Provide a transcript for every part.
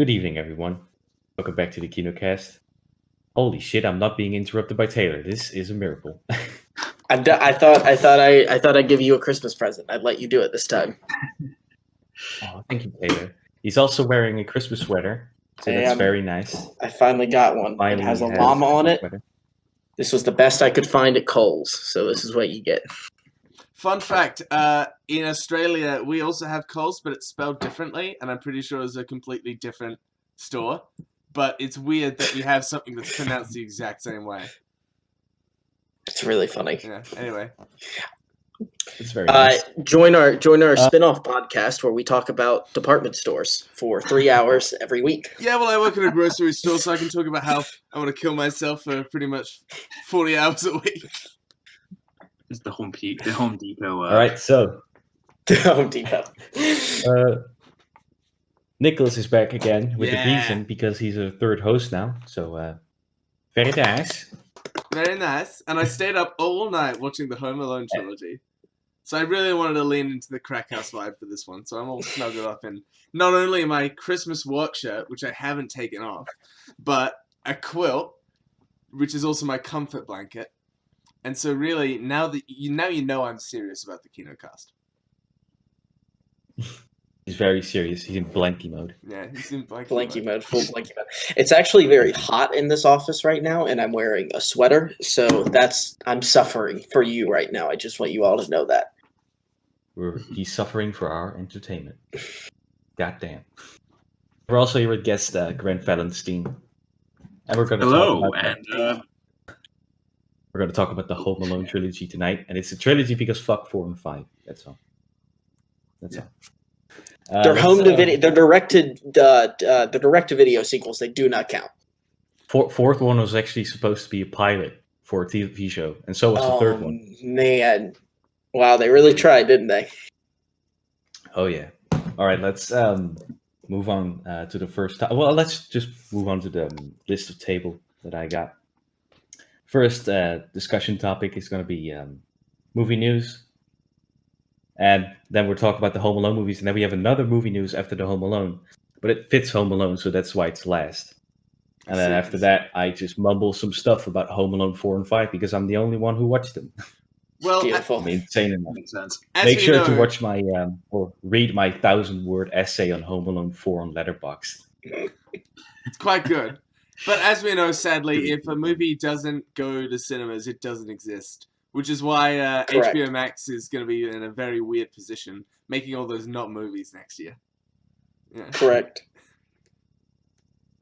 Good evening, everyone. Welcome back to the Kinocast. Holy shit! I'm not being interrupted by Taylor. This is a miracle. I thought I'd give you a Christmas present. I'd let you do it this time. Oh, thank you, Taylor. He's also wearing a Christmas sweater, so that's very nice. I finally got one. Finally it has a has llama on it. sweater. This was the best I could find at Kohl's, so this is what you get. Fun fact, in Australia, we also have Coles, but it's spelled differently, and I'm pretty sure it's a completely different store. But it's weird that we have something that's pronounced the exact same way. It's really funny. Yeah, anyway. It's very nice. Join our spin-off podcast where we talk about department stores for 3 hours every week. Yeah, well, I work in a grocery store, so I can talk about how I want to kill myself for pretty much 40 hours a week. It's the Home Depot. All right, so The Home Depot. Nicholas is back again with Yeah. a reason because he's a third host now. So very nice. Very nice. And I stayed up all night watching the Home Alone trilogy. So I really wanted to lean into the Crack House vibe for this one. So I'm all snuggled up in not only my Christmas work shirt, which I haven't taken off, but a quilt, which is also my comfort blanket. And so really, now you know I'm serious about the Kinocast. He's very serious. He's in blanky mode. Yeah, he's in Blanky mode, full blanky mode. It's actually very hot in this office right now, and I'm wearing a sweater, so I'm suffering for you right now. I just want you all to know that. He's suffering for our entertainment. Goddamn. We're also here with guest Grant Felenstein. And we're going to we're going to talk about the Home Alone trilogy tonight, and it's a trilogy because fuck 4 and 5. That's all. They're home-to-video. They're direct-to-video sequels. They do not count. Fourth one was actually supposed to be a pilot for a TV show, and so was the third one. Man, wow, they really tried, didn't they? Oh yeah. All right, let's move on to the first. Well, let's just move on to the list of table that I got. First discussion topic is going to be movie news. And then we'll talk about the Home Alone movies, and then we have another movie news after the Home Alone. But it fits Home Alone, so that's why it's last. And then after that, I just mumble some stuff about Home Alone 4 and 5 because I'm the only one who watched them. Well, Beautiful. I mean, insane enough. Makes sense. Make sure to watch my or read my 1,000-word essay on Home Alone 4 on Letterboxd. It's quite good. But as we know, sadly, if a movie doesn't go to cinemas, it doesn't exist. Which is why Correct. HBO Max is going to be in a very weird position, making all those not movies next year. Yeah. Correct.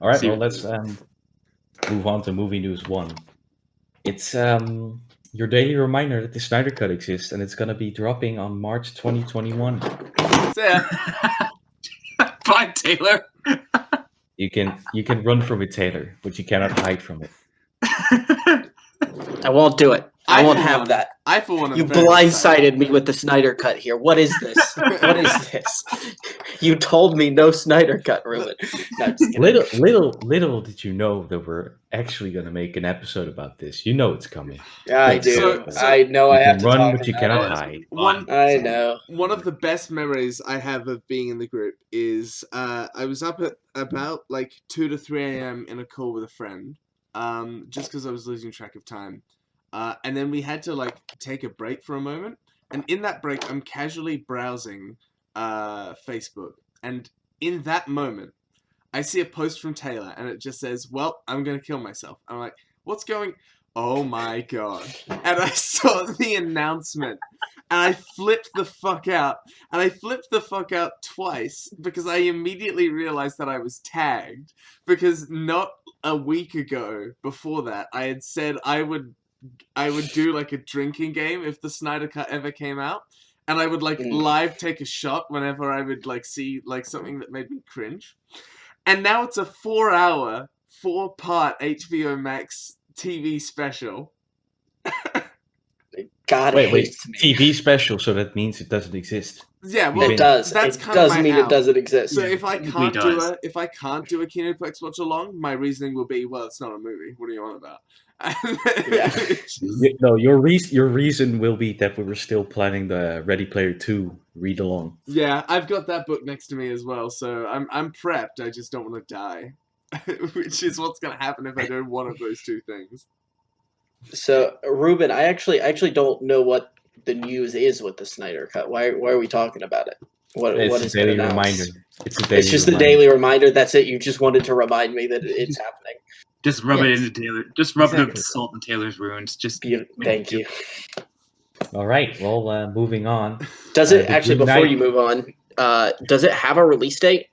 All right, well, let's move on to movie news 1. It's your daily reminder that the Snyder Cut exists, and it's going to be dropping on March 2021. So, yeah. Fine, Taylor. You can run from it, Taylor, but you cannot hide from it. I won't do it. I won't for have one- that. I, for one, am You very excited. blindsided me with the Snyder Cut here. What is this? What is this? You told me no Snyder Cut, Ruben. No, just kidding. Little did you know that we're actually going to make an episode about this. You know it's coming. Yeah, I do. So- I know I You have can to run, talk but you about cannot it. hide. I know. One of the best memories I have of being in the group is I was up at about like 2 to 3 a.m. in a call with a friend, just because I was losing track of time. And then we had to like take a break for a moment. And in that break, I'm casually browsing Facebook. And in that moment, I see a post from Taylor and it just says, well, I'm going to kill myself. I'm like, what's going... Oh my god. And I saw the announcement. And I flipped the fuck out. And I flipped the fuck out twice because I immediately realized that I was tagged. Because not a week ago, before that, I had said I would do like a drinking game if the Snyder Cut ever came out. And I would like live take a shot whenever I would like see like something that made me cringe. And now it's a 4-hour, 4-part HBO Max TV special. God Wait. hates me. TV special, so that means it doesn't exist. Yeah, You well, win. It does. That's It kind of does my mean out. it doesn't exist. So Yeah, if I it can't does. do a Kinoplex watch along, my reasoning will be, well, it's not a movie. What are you on about? Yeah. No, your reason will be that we were still planning the Ready Player 2 read along. Yeah, I've got that book next to me as well, so I'm prepped. I just don't want to die, which is what's gonna happen if I do one of those two things. So, Ruben, I actually don't know what the news is with the Snyder Cut. Why are we talking about it? What It's what a has been daily announced? reminder. It's Just a daily reminder. That's it. You just wanted to remind me that it's happening. Just rub it Yes. into Taylor. Just rub Exactly. the salt in Taylor's wounds. Just Thank you. All right. Well, moving on. Does it The actually? Green Before Knight- you move on, does it have a release date?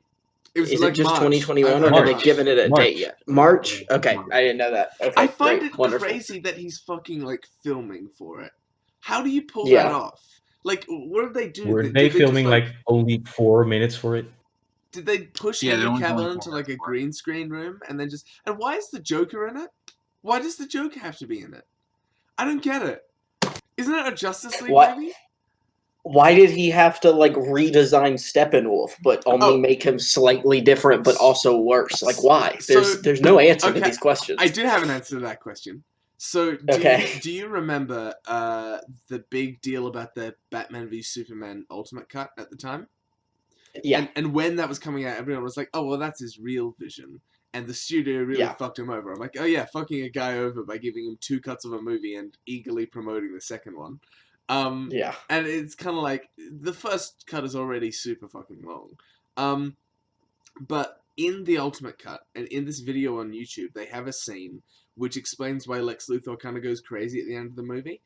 It was Is like it just March. 2021, or I have they March. given it a March. date yet? March. Yeah, Okay, March. I didn't know that. Okay, I find great, it wonderful. crazy that he's fucking like filming for it. How do you pull Yeah. that off? Like, what did they do? Were Did they just, filming like only 4 minutes for it? Did they push Yeah, they're Henry only going Cavill for into it. like a green screen room and then just? And why is the Joker in it? Why does the Joker have to be in it? I don't get it. Isn't it a Justice League What? movie? Why did he have to like redesign Steppenwolf, but only Oh. make him slightly different, but also worse? Like, why? There's no answer to okay, these questions. I do have an answer to that question. So, Okay. do you remember the big deal about the Batman v Superman Ultimate Cut at the time? Yeah, And when that was coming out, everyone was like, "Oh, well, that's his real vision," and the studio really Yeah. fucked him over. I'm like, "Oh yeah, fucking a guy over by giving him 2 cuts of a movie and eagerly promoting the second one." yeah. And it's kind of like the first cut is already super fucking long. But in the Ultimate Cut and in this video on YouTube, they have a scene which explains why Lex Luthor kind of goes crazy at the end of the movie,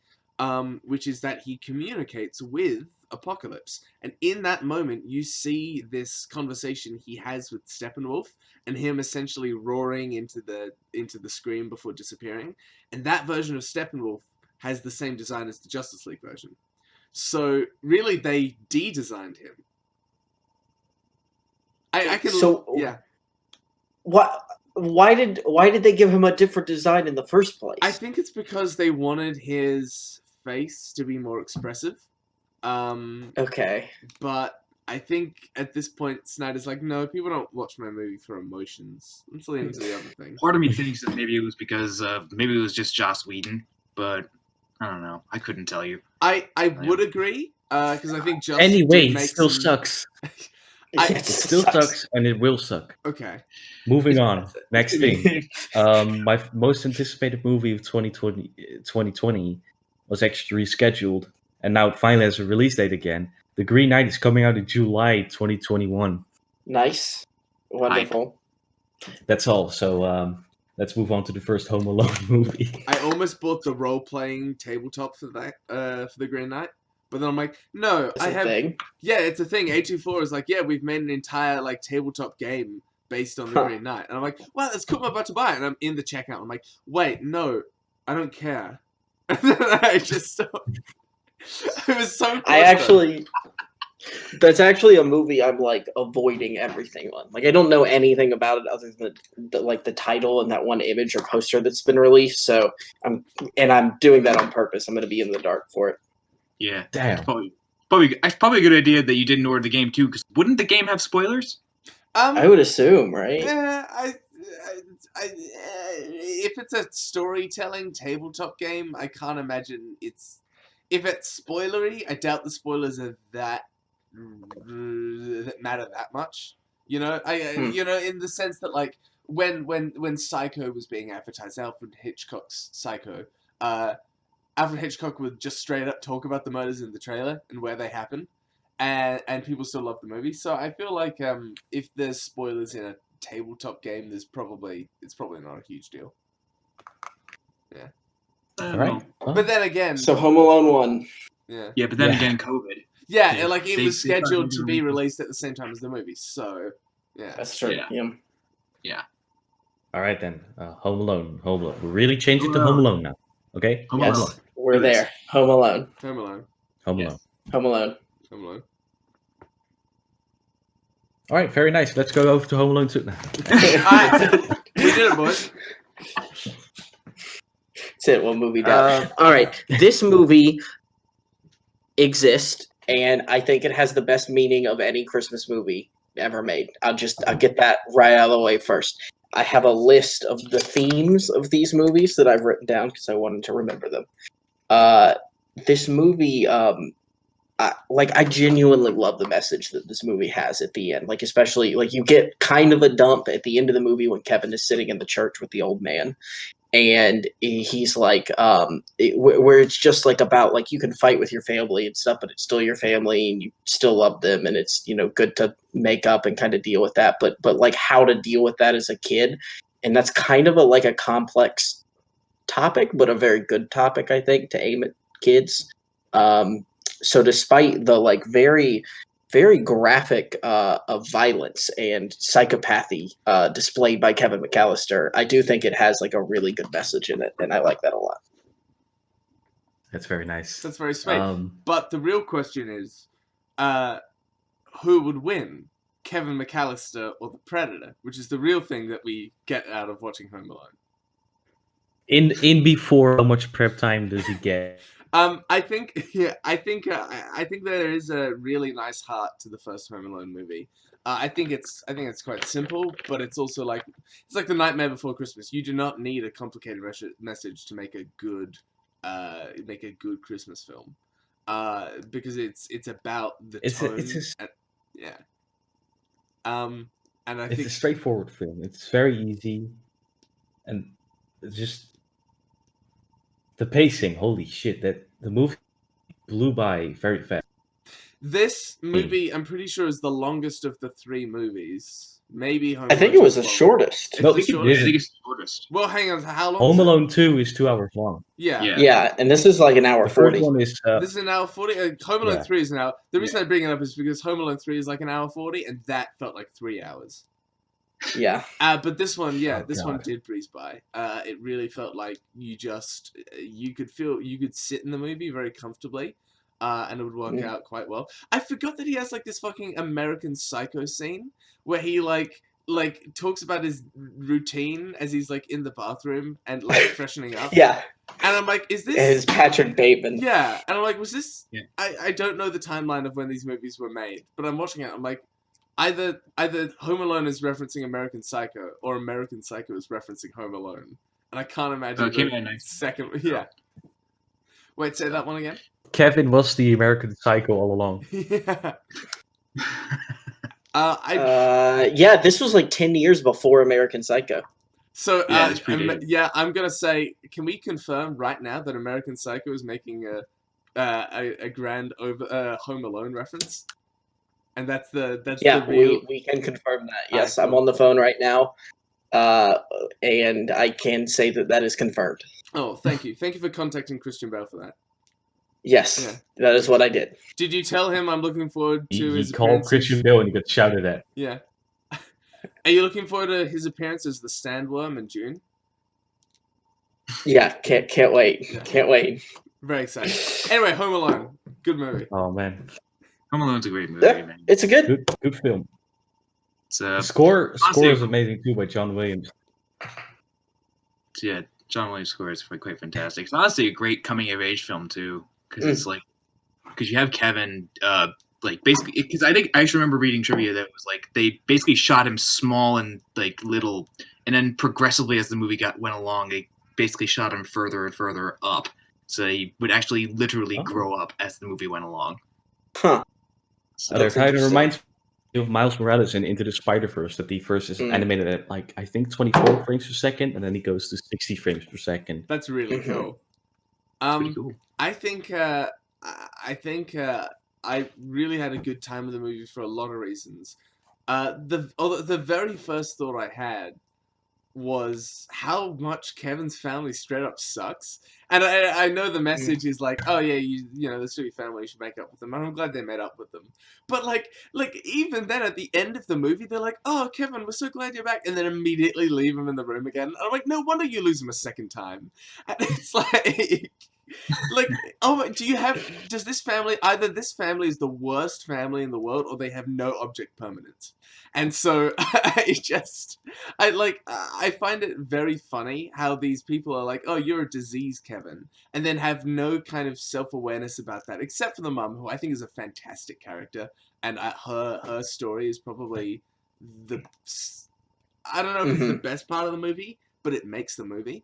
which is that he communicates with Apocalypse. And in that moment, you see this conversation he has with Steppenwolf and him essentially roaring into the screen before disappearing. And that version of Steppenwolf has the same design as the Justice League version. So really, they de-designed him. I can. So- yeah. What? Why did they give him a different design in the first place? I think it's because they wanted his face to be more expressive. Okay. But I think at this point, Snyder's like, no, people don't watch my movie for emotions. Let's lean into the other thing. Part of me thinks that maybe it was because maybe it was just Joss Whedon, but I don't know. I couldn't tell you. I would agree, because I think Justin Anyway, did it make still some... sucks. I- It still sucks, and it will suck. Okay. Moving on. Next thing. My most anticipated movie of 2020 was actually rescheduled, and now it finally has a release date again. The Green Knight is coming out in July 2021. Nice. Wonderful. That's all. So let's move on to the first Home Alone movie. I almost bought the role-playing tabletop for that, for the Green Knight. But then I'm like, no, That's I a have... thing. Yeah, it's a thing. A24 is like, yeah, we've made an entire like tabletop game based on the Huh. Green Knight. And I'm like, wow, that's cool, I'm about to buy it. And I'm in the checkout. I'm like, wait, no, I don't care. And then I just stopped. It was so close. That's actually a movie I'm like avoiding everything on. Like I don't know anything about it other than the title and that one image or poster that's been released. So I'm doing that on purpose. I'm gonna be in the dark for it. Yeah, Damn. it's probably a good idea that you didn't order the game too, because wouldn't the game have spoilers? I would assume, right? If it's a storytelling tabletop game, I can't imagine it's. If it's spoilery, I doubt the spoilers are that matter that much. You know, you know, in the sense that like when Psycho was being advertised, Alfred Hitchcock's Psycho, Alfred Hitchcock would just straight up talk about the murders in the trailer and where they happen, and people still love the movie. So I feel like if there's spoilers in a tabletop game, it's probably not a huge deal. Yeah. All right. Well, But then again, So Home Alone 1. yeah, Yeah, but then Yeah. again, COVID. yeah, They- like it they- was they started scheduled to doing be it. released at the same time as the movie. So yeah, That's true. Yeah. Yeah. all right then. Home Alone. Home Alone. We're really changing to Home Home Alone. Alone now. Okay. Home Yes. Alone. We're Do this. there. Home Alone. Home Alone, Home Yes. Alone. Home Alone. Home Alone. All right. Very nice. Let's go over to Home Alone 2 now. Alright, we did it, boys. That's it. One movie down. Uh, All right. This movie exist, and I think it has the best meaning of any Christmas movie ever made. I'll get that right out of the way first. I have a list of the themes of these movies that I've written down because I wanted to remember them. This movie, I genuinely love the message that this movie has at the end. Like, especially, like, you get kind of a dump at the end of the movie when Kevin is sitting in the church with the old man, and he's like, where it's just like about like you can fight with your family and stuff, but it's still your family and you still love them, and it's good to make up and kind of deal with that, but like how to deal with that as a kid, and that's kind of a complex topic, but a very good topic, I think, to aim at kids. So despite the like very very graphic of violence and psychopathy displayed by Kevin McAllister, I do think it has like a really good message in it, and I like that a lot. That's very nice. That's very sweet. But the real question is, who would win, Kevin McAllister or the Predator? Which is the real thing that we get out of watching Home Alone. In before, how much prep time does he get? I think there is a really nice heart to the first Home Alone movie. I think it's quite simple, but it's also like The Nightmare Before Christmas. You do not need a complicated message to make a good Christmas film, because it's about the tone. Yeah. And I think it's a straightforward film. It's very easy, and it's just. The pacing, holy shit, that the movie blew by very fast. This movie, I'm pretty sure, is the longest of the three movies. Maybe Home I think it was the shortest. I think it's the shortest. Well, hang on, how long? Home Alone 2 is 2 hours long. Yeah, and this is like an hour 40. First one is, this is an hour 40. Home Alone 3 is an hour. The reason I bring it up is because Home Alone 3 is like an hour 40, and that felt like 3 hours. Yeah. But this one, one did breeze by. It really felt like you could sit in the movie very comfortably, and it would work out quite well. I forgot that he has like this fucking American Psycho scene where he like talks about his routine as he's like in the bathroom and like freshening up. Yeah. And I'm like, is this his Patrick Bateman? Yeah. And I'm like, was this? Yeah. I don't know the timeline of when these movies were made, but I'm watching it. I'm like, either Home Alone is referencing American Psycho or American Psycho is referencing Home Alone, and I can't imagine the second. Yeah. Wait, say that one again. Kevin was the American Psycho all along. Yeah. This was like 10 years before American Psycho. So I'm gonna say, can we confirm right now that American Psycho is making a grand Home Alone reference? And that's the real... we can confirm that. Yes, I'm on the phone right now, and I can say that is confirmed. Oh, thank you for contacting Christian Bale for that. Yes, that is what I did. Did you tell him I'm looking forward to his appearances? He called Christian Bale and he got shouted at. Yeah. Are you looking forward to his appearance as the Sandworm in June? Yeah, can't wait. Yeah. Can't wait. Very excited. Anyway, Home Alone, good movie. Oh man. Home Alone's a great movie, man. It's a good film. The score is amazing too by John Williams. Yeah, John Williams' score is quite fantastic. It's honestly a great coming of age film too, because it's like, because you have Kevin, basically, because I think I actually remember reading trivia that it was like they basically shot him small and like little, and then progressively as the movie went along, they basically shot him further and further up, so he would actually literally grow up as the movie went along. Huh. So it kind of reminds me of Miles Morales in Into the Spider-Verse, that he first is animated at like I think 24 frames per second, and then he goes to 60 frames per second. That's really cool. Pretty cool. I think I really had a good time with the movie for a lot of reasons. The very first thought I had was how much Kevin's family straight up sucks. And I know the message is like, oh yeah, you know, this should be family, you should make up with them. And I'm glad they made up with them. But like even then at the end of the movie, they're like, oh, Kevin, we're so glad you're back. And then immediately leave him in the room again. And I'm like, no wonder you lose him a second time. And it's like, like, oh, does this family, either this family is the worst family in the world, or they have no object permanence. And so I find it very funny how these people are like, oh, you're a disease, Kevin, and then have no kind of self-awareness about that, except for the mum, who I think is a fantastic character, and her story is probably I don't know if it's the best part of the movie, but it makes the movie.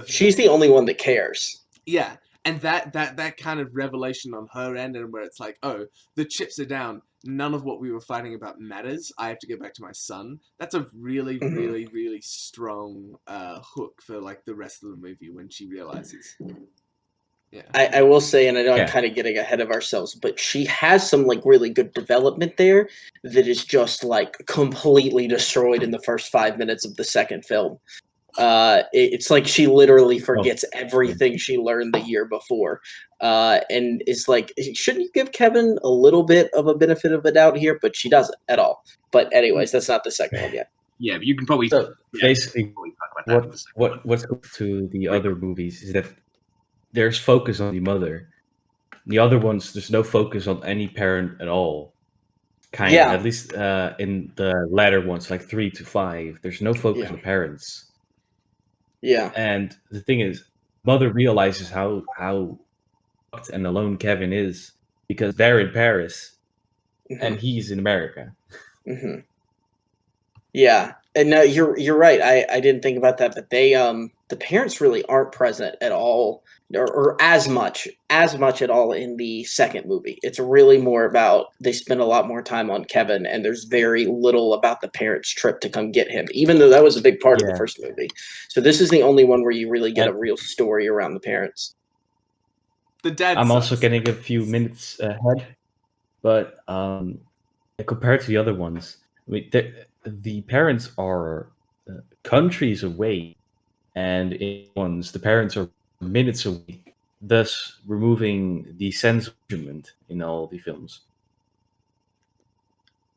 She's the only one that cares. Yeah, and that kind of revelation on her end, and where it's like, oh, the chips are down. None of what we were fighting about matters. I have to get back to my son. That's a really, really, really strong hook for like the rest of the movie when she realizes. Yeah, I will say, and I know I'm kind of getting ahead of ourselves, but she has some like really good development there that is just like completely destroyed in the first 5 minutes of the second film. It's like she literally forgets everything she learned the year before, and is like, shouldn't you give Kevin a little bit of a benefit of the doubt here? But she doesn't at all. But anyways, that's not the second one yet. Yeah, but you can probably basically what's cool to the other movies is that there's focus on the mother. The other ones, there's no focus on any parent at all. Kind of, at least in the latter ones, like 3 to 5, there's no focus on parents. Yeah. And the thing is, mother realizes how fucked and alone Kevin is because they're in Paris and he's in America. Yeah, and no, you're right. I didn't think about that, but they the parents really aren't present at all, or as much at all in the second movie. It's really more about they spend a lot more time on Kevin, and there's very little about the parents' trip to come get him, even though that was a big part of the first movie. So this is the only one where you really get a real story around the parents. The dad. I'm also getting a few minutes ahead, but compared to the other ones, I mean, the parents are countries away, and in ones the parents are minutes away, thus removing the sense of measurement in all the films.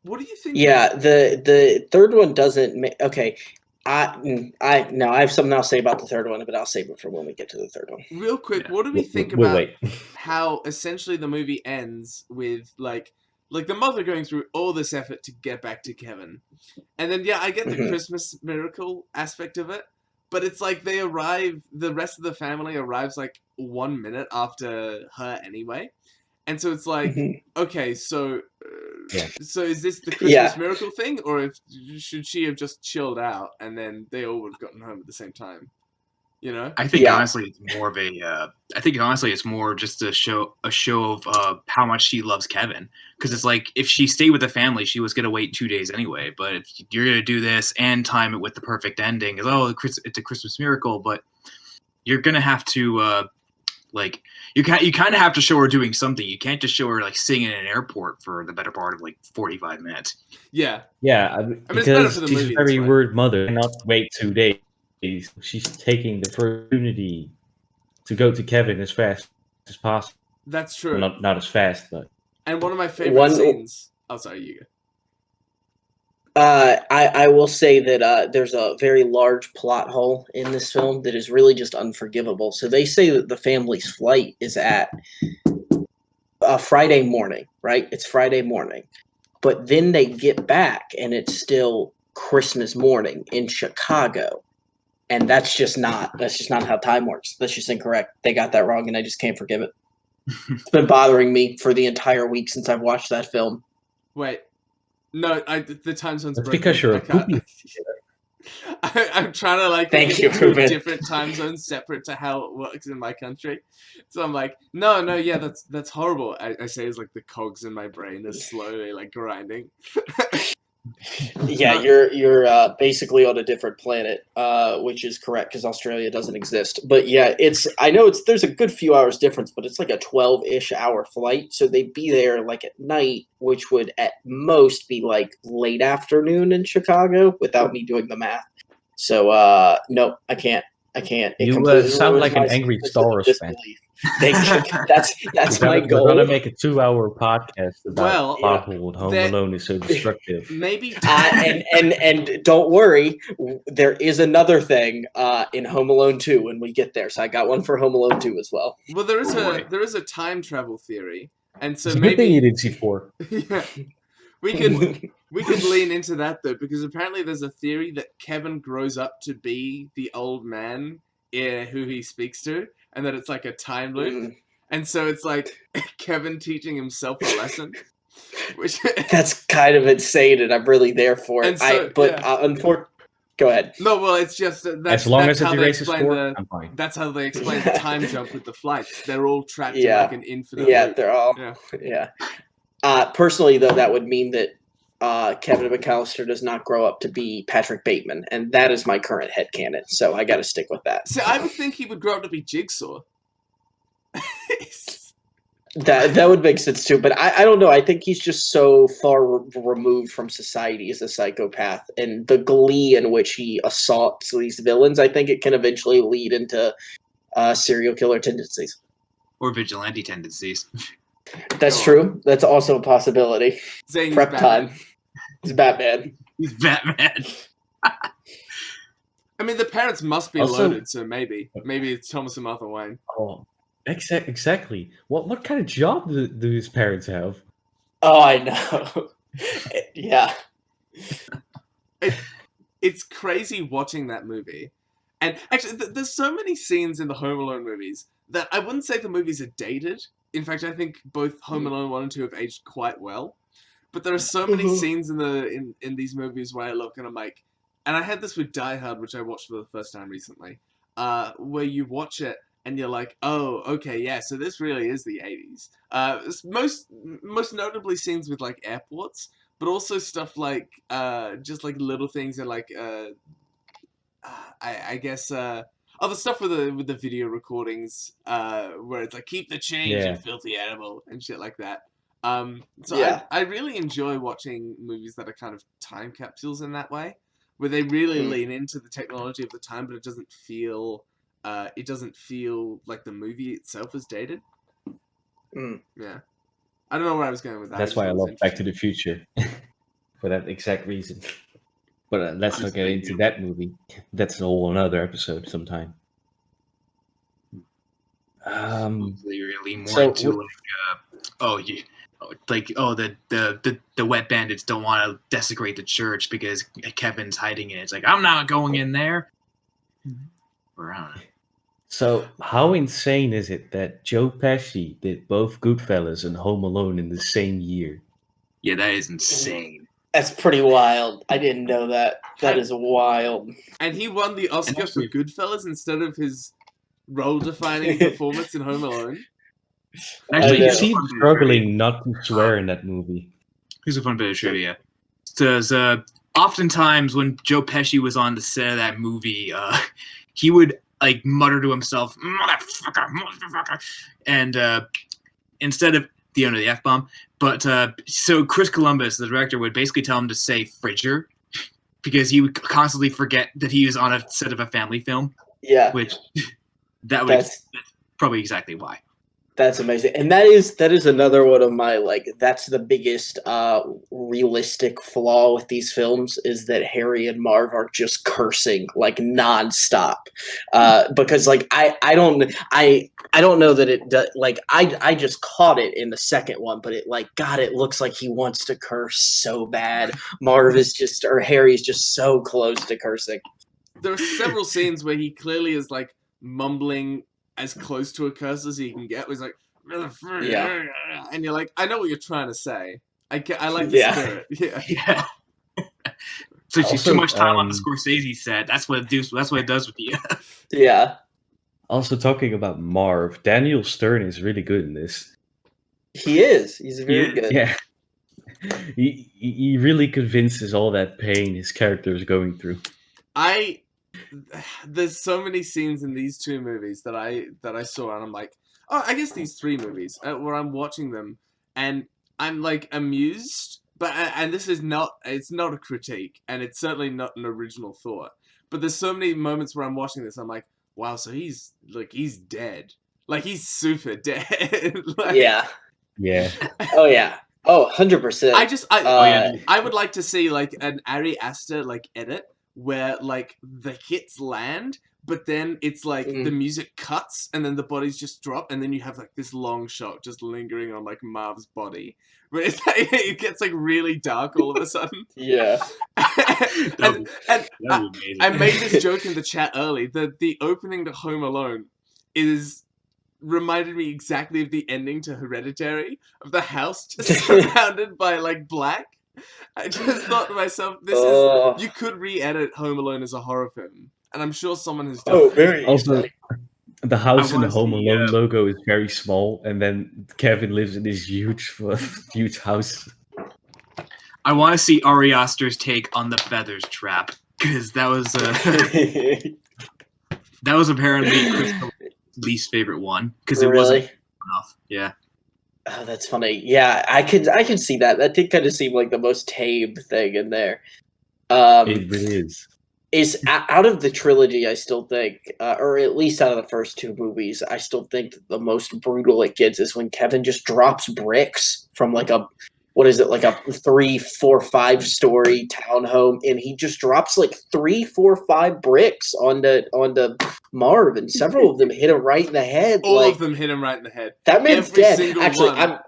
What do you think? Yeah, the third one doesn't. Okay, I have something I'll say about the third one, but I'll save it for when we get to the third one. Real quick, what do we think about how essentially the movie ends with like the mother going through all this effort to get back to Kevin, and then I get the Christmas miracle aspect of it, but it's like they arrive, the rest of the family arrives like 1 minute after her anyway, and so it's like, okay, so so is this the Christmas miracle thing, or should she have just chilled out and then they all would have gotten home at the same time? You know, I think honestly, it's more of a. I think honestly, it's more just a show of how much she loves Kevin. Because it's like if she stayed with the family, she was gonna wait 2 days anyway. But if you're gonna do this and time it with the perfect ending, it's a Christmas miracle. But you're gonna have to you kind of have to show her doing something. You can't just show her like sitting in an airport for the better part of like 45 minutes. Yeah. I mean, because she's a very weird mother. Cannot wait 2 days. She's taking the opportunity to go to Kevin as fast as possible. That's true. Well, not as fast, but. And one of my favorite scenes. Oh, sorry, you go. I will say that there's a very large plot hole in this film that is really just unforgivable. So they say that the family's flight is at Friday morning, right? It's Friday morning. But then they get back and it's still Christmas morning in Chicago. And that's just not how time works. That's just incorrect. They got that wrong and I just can't forgive it. It's been bothering me for the entire week since I've watched that film. Wait. No, the time zone's broken. Because you're a poopy. I'm trying to like Thank you, Ruben. Different time zones separate to how it works in my country. So I'm like, no, yeah, that's horrible. I say it's like the cogs in my brain are slowly like grinding. Yeah, you're basically on a different planet, which is correct because Australia doesn't exist. But yeah, there's a good few hours difference, but it's like a 12-ish hour flight. So they'd be there like at night, which would at most be like late afternoon in Chicago without me doing the math. So no, I can't. I can't. It You completely sound ruins like an my angry sense Star of Wars fan. disbelief. That's my We're goal. gonna make a 2-hour podcast about Well, Yeah. Pothole and Home Alone is so destructive. maybe And don't worry, there is another thing in Home Alone 2 when we get there. So I got one for Home Alone 2 as well. well there is Boy. a time travel theory, and so It's a good thing you maybe didn't see 4. yeah, we could lean into that though, because apparently there's a theory that Kevin grows up to be the old man who he speaks to, and that it's like a time loop, and so it's like Kevin teaching himself a lesson, which That's kind of insane, and I'm really there for it. And so, Go ahead. no, well, it's just that's As long that's as how it they erases explain 4, I'm fine. that's how they explain the time jump with the flights. They're all trapped in Yeah. like an infinite Yeah, loop. they're all. Yeah. Personally, though, that would mean that Kevin McAllister does not grow up to be Patrick Bateman, and that is my current headcanon. So I got to stick with that. See, I would think he would grow up to be Jigsaw. That would make sense too, but I don't know. I think he's just so far removed from society as a psychopath, and the glee in which he assaults these villains, I think it can eventually lead into serial killer tendencies. Or vigilante tendencies. That's true. That's also a possibility. Saying Prep time. He's Batman. He's Batman. I mean, the parents must be Also- loaded, so maybe it's Thomas and Martha Wayne. Oh, exactly. What kind of job do his parents have? Oh, I know. Yeah. It's crazy watching that movie. And actually, there's so many scenes in the Home Alone movies that I wouldn't say the movies are dated. In fact, I think both Home Alone 1 and 2 have aged quite well. But there are so many scenes in these movies where I look and I'm like, and I had this with Die Hard, which I watched for the first time recently, where you watch it and you're like, oh, okay, yeah, so this really is the 80s. Most notably scenes with like airports, but also stuff like just like little things and like I guess the stuff with the video recordings where it's like keep the change, Yeah. you filthy animal, and shit like that. So Yeah. I really enjoy watching movies that are kind of time capsules in that way, where they really lean into the technology of the time, but it doesn't feel like the movie itself is dated. Yeah, I don't know where I was going with that. That's just why I thought it was love Back to interesting. the Future. For that exact reason. But let's not get into that movie. That's a whole another episode sometime. Really more So into the wet bandits don't want to desecrate the church because Kevin's hiding in it. It's like, I'm not going in there. Or I don't know. So how insane is it that Joe Pesci did both Goodfellas and Home Alone in the same year? Yeah, that is insane. That's pretty wild. I didn't know that. That is wild. And he won the Oscar for actually- Goodfellas instead of his role-defining performance in Home Alone. Actually, Yeah. You see him struggling not to swear in that movie. here's a fun bit of trivia. Because oftentimes when Joe Pesci was on the set of that movie, he would like mutter to himself, motherfucker, and instead of the F-bomb. But so Chris Columbus, the director, would basically tell him to say fridger because he would constantly forget that he was on a set of a family film, Yeah. which that's probably exactly why. That's amazing. And that is another one of my, like, that's the biggest realistic flaw with these films is that Harry and Marv are just cursing like nonstop. Because like I don't know that it does, like I just caught it in the second one, but it like God, it looks like he wants to curse so bad. Harry is just so close to cursing. There are several scenes where he clearly is like mumbling as close to a curse as he can get. Where he's like, Yeah. and you're like, I know what you're trying to say. I like the Yeah. spirit. Yeah. Yeah. So she's Also, too much time on the Scorsese set. That's what it does with you. Yeah. Also talking about Marv, Daniel Stern is really good in this. He is. He's very good. Yeah. He really convinces all that pain his character is going through. There's so many scenes in these two movies that I saw, and I'm like, oh, I guess these three movies where I'm watching them, and I'm like amused, but and this is it's not a critique, and it's certainly not an original thought. But there's so many moments where I'm watching this, I'm like, wow, so he's dead. Like, he's super dead. Like, Yeah. Yeah. Oh yeah. Oh, 100%. I would like to see like an Ari Aster like edit where like the hits land, but then it's like the music cuts and then the bodies just drop, and then you have like this long shot just lingering on like Marv's body. But it's like, it gets like really dark all of a sudden. Yeah. and That would be amazing. I made this joke in the chat early that the opening to Home Alone reminded me exactly of the ending to Hereditary, of the house just surrounded by like black. I just thought to myself, you could re-edit Home Alone as a horror film, and I'm sure someone has done it. Very Also, easily. the house in the wanna Home see, Alone logo is very small, and then Kevin lives in this huge house. I want to see Ari Aster's take on the feathers trap, because that was apparently Crystal's least favorite one, because it wasn't enough. Yeah. Oh, that's funny. Yeah, I could see that. That did kind of seem like the most tame thing in there. It really is. Is out of the trilogy, I still think, or at least out of the first two movies, I still think that the most brutal it gets is when Kevin just drops bricks from like a 3, 4, 5 story townhome, and he just drops like 3, 4, 5 bricks onto Marv, and several of them hit him right in the head. All of them hit him right in the head. That man's Every dead. single Actually, one.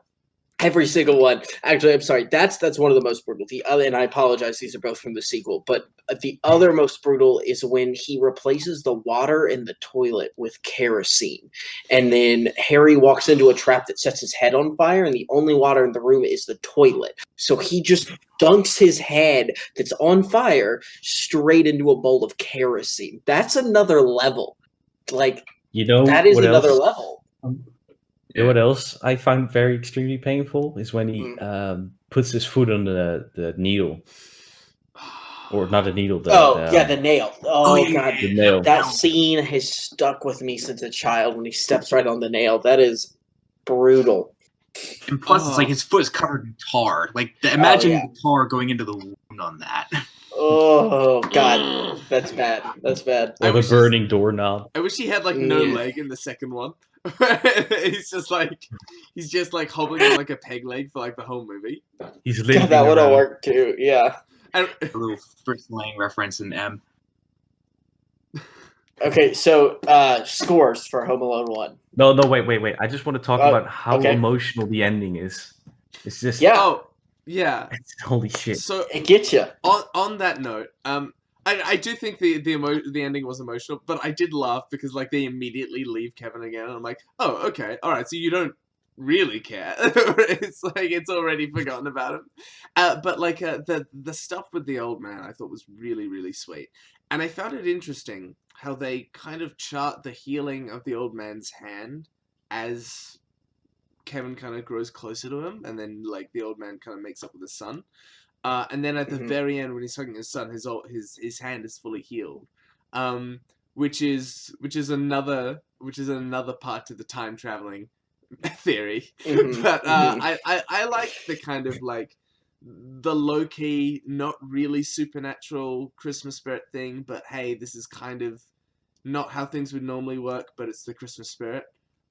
Every single one. Actually, I'm sorry. That's one of the most brutal. The other, and I apologize, these are both from the sequel, but the other most brutal is when he replaces the water in the toilet with kerosene. And then Harry walks into a trap that sets his head on fire, and the only water in the room is the toilet. So he just dunks his head that's on fire straight into a bowl of kerosene. That's another level. Like, that is another level. You know what else I find very extremely painful is when he puts his foot on the needle. Or not a needle. The nail. God. The nail. That scene has stuck with me since a child when he steps right on the nail. That is brutal. And plus, it's like his foot is covered in tar. Like, imagine the tar going into the wound on that. Oh, God. That's bad. That's bad. Or the burning doorknob. I wish he had, like, no leg in the second one. he's just like hobbling on like a peg leg for like the whole movie. He's living. That would have worked too. Yeah. A little Fritz Lang reference in M. Okay, so scores for Home Alone 1. No, wait. I just want to talk about how emotional the ending is. It's just holy shit. So it gets you. On that note, I do think the ending was emotional, but I did laugh because like they immediately leave Kevin again, and I'm like, oh, okay, all right, so you don't really care. It's like it's already forgotten about him. But like the stuff with the old man, I thought was really, really sweet, and I found it interesting how they kind of chart the healing of the old man's hand as Kevin kind of grows closer to him, and then like the old man kind of makes up with his son. And then at the very end, when he's hugging his son, his hand is fully healed, which is another part to the time traveling theory. But I like the kind of like the low key, not really supernatural Christmas spirit thing, but hey, this is kind of not how things would normally work, but it's the Christmas spirit.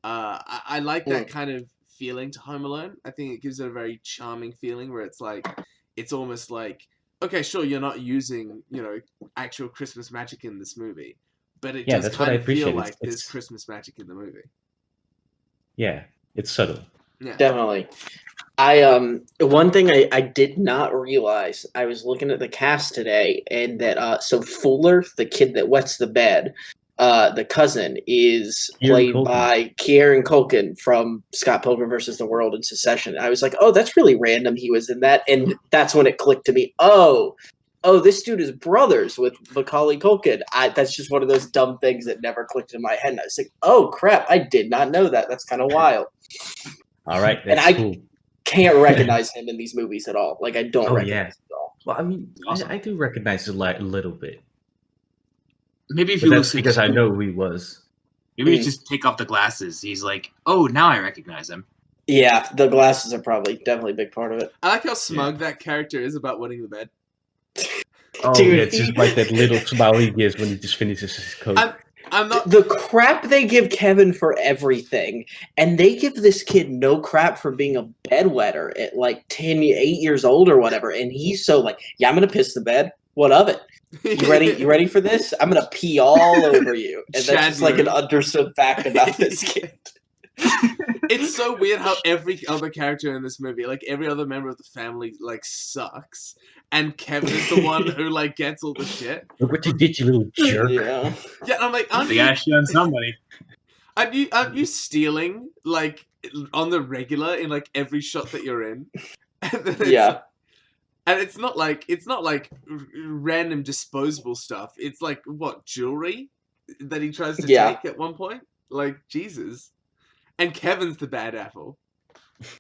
I like that kind of feeling to Home Alone. I think it gives it a very charming feeling where it's like. It's almost like, okay, sure, you're not using, actual Christmas magic in this movie, but it does kind of feel like there's Christmas magic in the movie. Yeah, it's subtle. Yeah. Definitely. One thing I did not realize, I was looking at the cast today, and that so Fuller, the kid that wets the bed, the cousin, is played by Kieran Culkin from Scott Pilgrim vs. the World and Secession. I was like, oh, that's really random he was in that. And that's when it clicked to me, oh, this dude is brothers with Macaulay Culkin. That's just one of those dumb things that never clicked in my head. And I was like, oh, crap, I did not know that. That's kind of wild. All right, that's cool. Can't recognize him in these movies at all. Like, I don't recognize him at all. Well, I mean, I do recognize it a little bit. Maybe if you look because I know who he was. Maybe you just take off the glasses. He's like, oh, now I recognize him. Yeah, the glasses are definitely a big part of it. I like how smug that character is about wetting the bed. Oh, dude, yeah, it's just like that little smile he gives when he just finishes his coat. I'm not. The crap they give Kevin for everything, and they give this kid no crap for being a bedwetter at like 8 years old or whatever, and he's so like, yeah, I'm gonna piss the bed. What of it? You ready? You ready for this? I'm gonna pee all over you, and that's just like an understood fact about this kid. It's so weird how every other character in this movie, like every other member of the family, like sucks, and Kevin is the one who like gets all the shit. Look what you did, you little jerk. Yeah. Yeah, I'm like, They gotta shit on somebody. aren't you stealing like on the regular in like every shot that you're in? Yeah. And it's not like random disposable stuff. It's like what, jewelry that he tries to take at one point? Like, Jesus. And Kevin's the bad apple.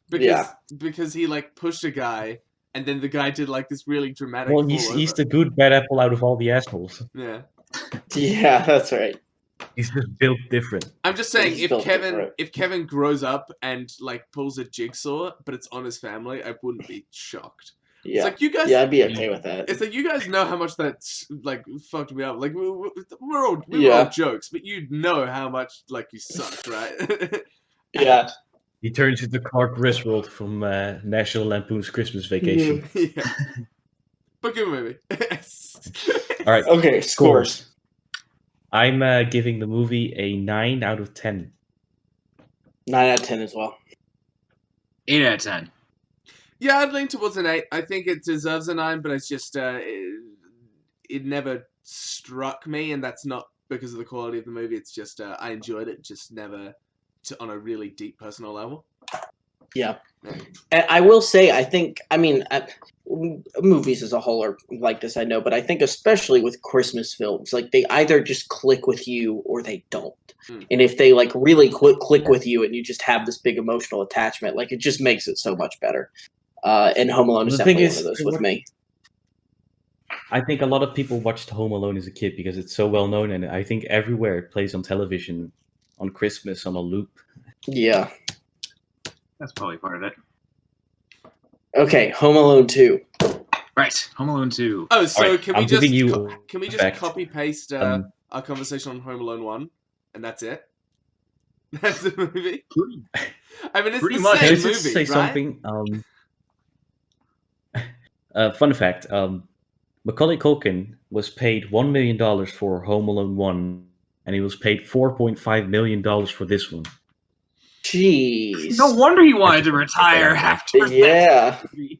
Because he like pushed a guy and then the guy did like this really dramatic Well, he's the good bad apple out of all the assholes. Yeah. Yeah, that's right. He's just built different. I'm just saying, He's built different. if Kevin grows up and like pulls a jigsaw, but it's on his family, I wouldn't be shocked. Yeah. It's like, you guys. Yeah, I'd be okay with that. It's like, you guys know how much that's like fucked me up. Like we were all jokes, but you know how much like you sucked, right? Yeah. He turns into Clark Griswold from National Lampoon's Christmas Vacation. Yeah. But good movie. All right. Okay, scores. I'm giving the movie a 9 out of 10. 9 out of 10 as well. 8 out of 10. Yeah, I'd lean towards an 8. I think it deserves a 9, but it's just it never struck me, and that's not because of the quality of the movie. It's just I enjoyed it, just never on a really deep personal level. Yeah. And I will say, movies as a whole are like this, I know, but I think especially with Christmas films, like they either just click with you or they don't. And if they like really click with you and you just have this big emotional attachment, like it just makes it so much better. And Home Alone is definitely one of those with me. I think a lot of people watched Home Alone as a kid because it's so well known, and I think everywhere it plays on television on Christmas on a loop. Yeah. That's probably part of it. Okay, Home Alone 2. Right, Home Alone 2. Oh, so right, can we just copy paste our conversation on Home Alone 1, and that's it? That's the movie. I mean, it's pretty the much. same Let's movie, just say right? something. Fun fact: Macaulay Culkin was paid $1 million for Home Alone 1, and he was paid $4.5 million for this one. Jeez. No wonder he wanted to retire after that. Yeah. Did